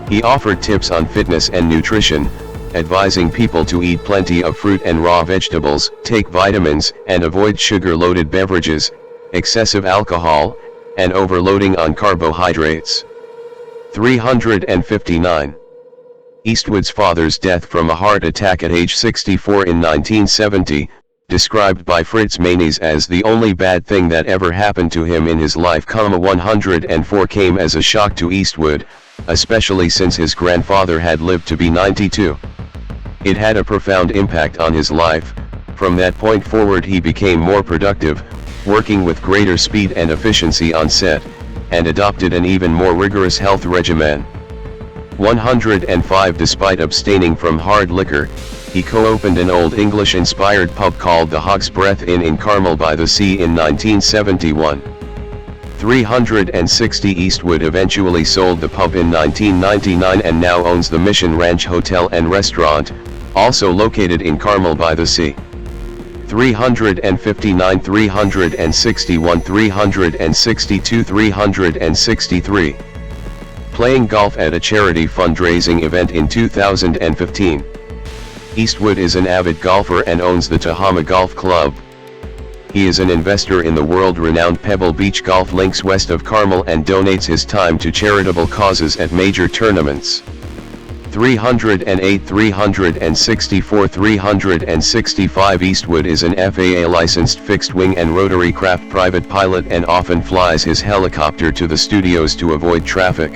A: He offered tips on fitness and nutrition, advising people to eat plenty of fruit and raw vegetables, take vitamins, and avoid sugar-loaded beverages, excessive alcohol, and overloading on carbohydrates. 359. Eastwood's father's death from a heart attack at age 64 in 1970, described by Fritz Maynes as the only bad thing that ever happened to him in his life, 104, came as a shock to Eastwood, especially since his grandfather had lived to be 92. It had a profound impact on his life. From that point forward he became more productive, working with greater speed and efficiency on set, and adopted an even more rigorous health regimen. 105. Despite abstaining from hard liquor, he co-opened an Old English-inspired pub called the Hog's Breath Inn in Carmel by the Sea in 1971. 360. Eastwood eventually sold the pub in 1999 and now owns the Mission Ranch Hotel and Restaurant, also located in Carmel by the Sea. 359. 361. 362. 363. Playing golf at a charity fundraising event in 2015. Eastwood is an avid golfer and owns the Tehama Golf Club. He is an investor in the world-renowned Pebble Beach Golf Links west of Carmel and donates his time to charitable causes at major tournaments. 308. 364. 365. Eastwood is an FAA-licensed fixed-wing and rotary craft private pilot and often flies his helicopter to the studios to avoid traffic.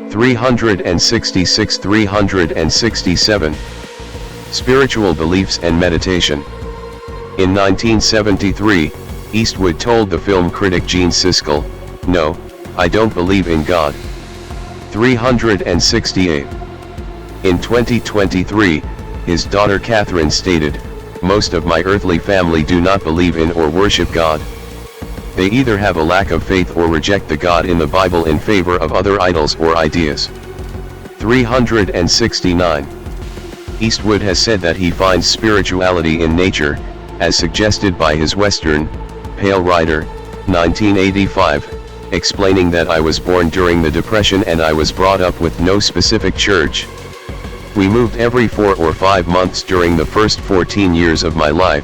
A: 366. 367. Spiritual beliefs and meditation. In 1973, Eastwood told the film critic Gene Siskel, "No, I don't believe in God." 368. In 2023, his daughter Catherine stated, "Most of my earthly family do not believe in or worship God. They either have a lack of faith or reject the God in the Bible in favor of other idols or ideas." 369. Eastwood has said that he finds spirituality in nature, as suggested by his Western, Pale Rider, 1985, explaining that "I was born during the Depression and I was brought up with no specific church. We moved every 4 or 5 months during the first 14 years of my life,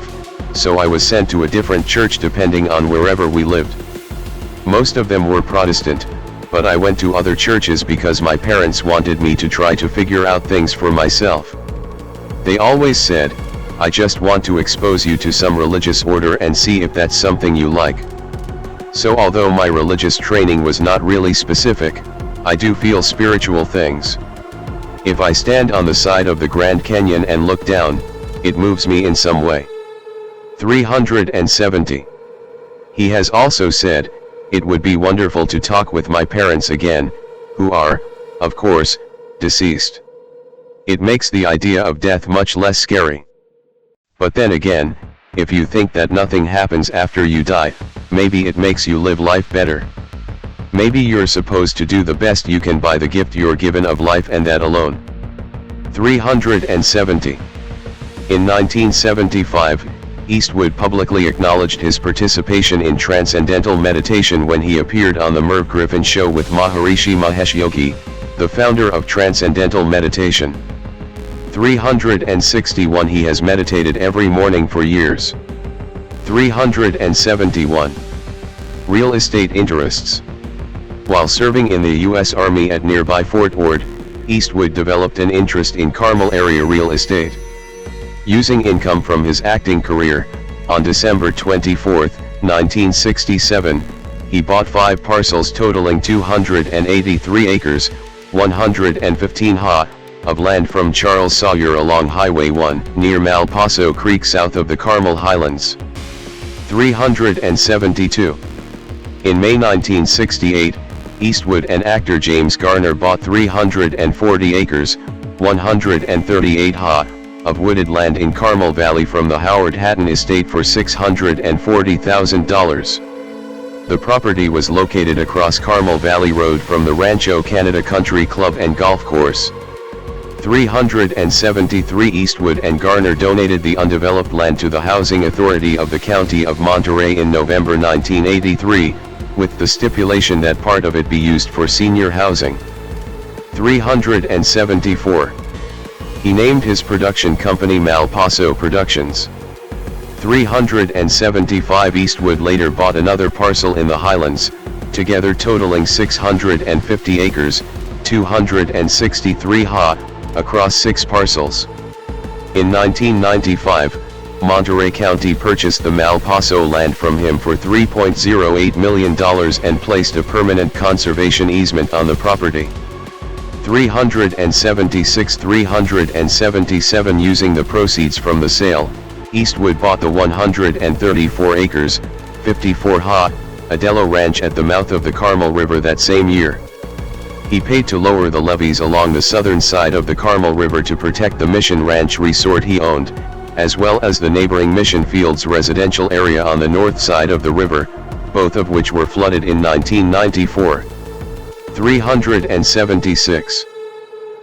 A: so I was sent to a different church depending on wherever we lived. Most of them were Protestant, but I went to other churches because my parents wanted me to try to figure out things for myself. They always said, 'I just want to expose you to some religious order and see if that's something you like.' So although my religious training was not really specific, I do feel spiritual things. If I stand on the side of the Grand Canyon and look down, it moves me in some way." 370. He has also said, "It would be wonderful to talk with my parents again, who are, of course, deceased. It makes the idea of death much less scary. But then again, if you think that nothing happens after you die, maybe it makes you live life better. Maybe you're supposed to do the best you can by the gift you're given of life and that alone." 370. In 1975, Eastwood publicly acknowledged his participation in transcendental meditation when he appeared on the Merv Griffin Show with Maharishi Mahesh Yogi, the founder of Transcendental Meditation. 361. He has meditated every morning for years. 371. Real estate interests. While serving in the U.S. Army at nearby Fort Ord, Eastwood developed an interest in Carmel area real estate. Using income from his acting career, on December 24, 1967, he bought 5 parcels totaling 283 acres, 115 ha, of land from Charles Sawyer along Highway 1, near Malpaso Creek south of the Carmel Highlands. 372. In May 1968, Eastwood and actor James Garner bought 340 acres, 138 ha, of wooded land in Carmel Valley from the Howard Hatton estate for $640,000. The property was located across Carmel Valley Road from the Rancho Canada Country Club and Golf Course. 373. Eastwood and Garner donated the undeveloped land to the Housing Authority of the County of Monterey in November 1983, with the stipulation that part of it be used for senior housing. 374. He named his production company Malpaso Productions. 375. Eastwood later bought another parcel in the Highlands, together totaling 650 acres, 263 ha, across 6 parcels. In 1995, Monterey County purchased the Malpaso land from him for $3.08 million and placed a permanent conservation easement on the property. 376. 377. Using the proceeds from the sale, Eastwood bought the 134 acres, 54 ha, Adello Ranch at the mouth of the Carmel River that same year. He paid to lower the levees along the southern side of the Carmel River to protect the Mission Ranch resort he owned, as well as the neighboring Mission Fields residential area on the north side of the river, both of which were flooded in 1994. 376.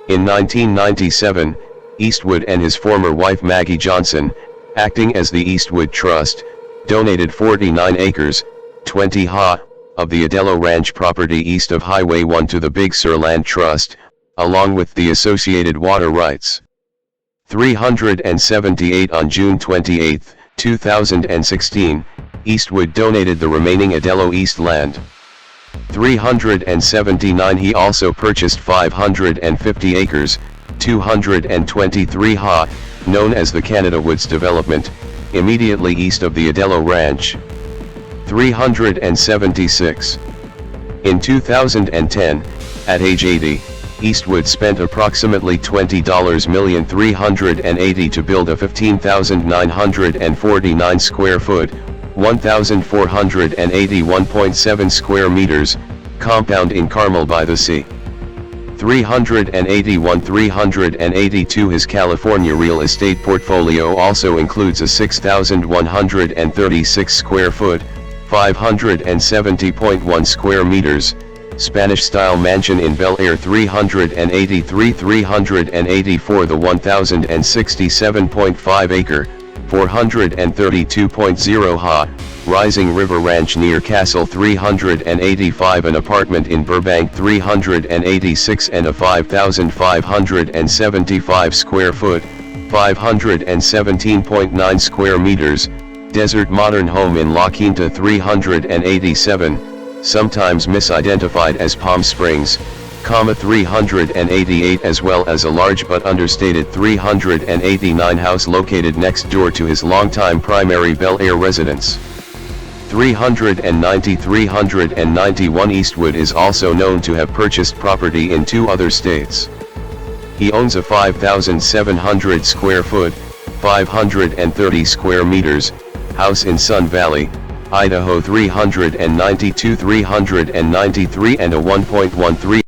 A: In 1997, Eastwood and his former wife Maggie Johnson, acting as the Eastwood Trust, donated 49 acres, 20 ha, of the Adello Ranch property east of Highway 1 to the Big Sur Land Trust, along with the associated water rights. 378. On June 28, 2016, Eastwood donated the remaining Adello East land. 379. He also purchased 550 acres, 223 ha, known as the Canada Woods Development, immediately east of the Adello Ranch. 376. In 2010, at age 80, Eastwood spent approximately $20,380,000 to build a 15,949 square foot, 1,481.7 square meters, compound in Carmel by the Sea. 382 His California real estate portfolio also includes a 6,136 square foot, 570.1 square meters, Spanish-style mansion in Bel Air. 384 The 1,067.5 acre, 432.0 ha, Rising River Ranch near Castle. 385 An apartment in Burbank. 386 and a 5,575 square foot, 517.9 square meters, desert modern home in La Quinta. 387, sometimes misidentified as Palm Springs, 388 as well as a large but understated 389 house located next door to his longtime primary Bel Air residence. 391 Eastwood is also known to have purchased property in 2 other states. He owns a 5,700 square foot, 530 square meters, house in Sun Valley, Idaho. 392 393 and a 1.13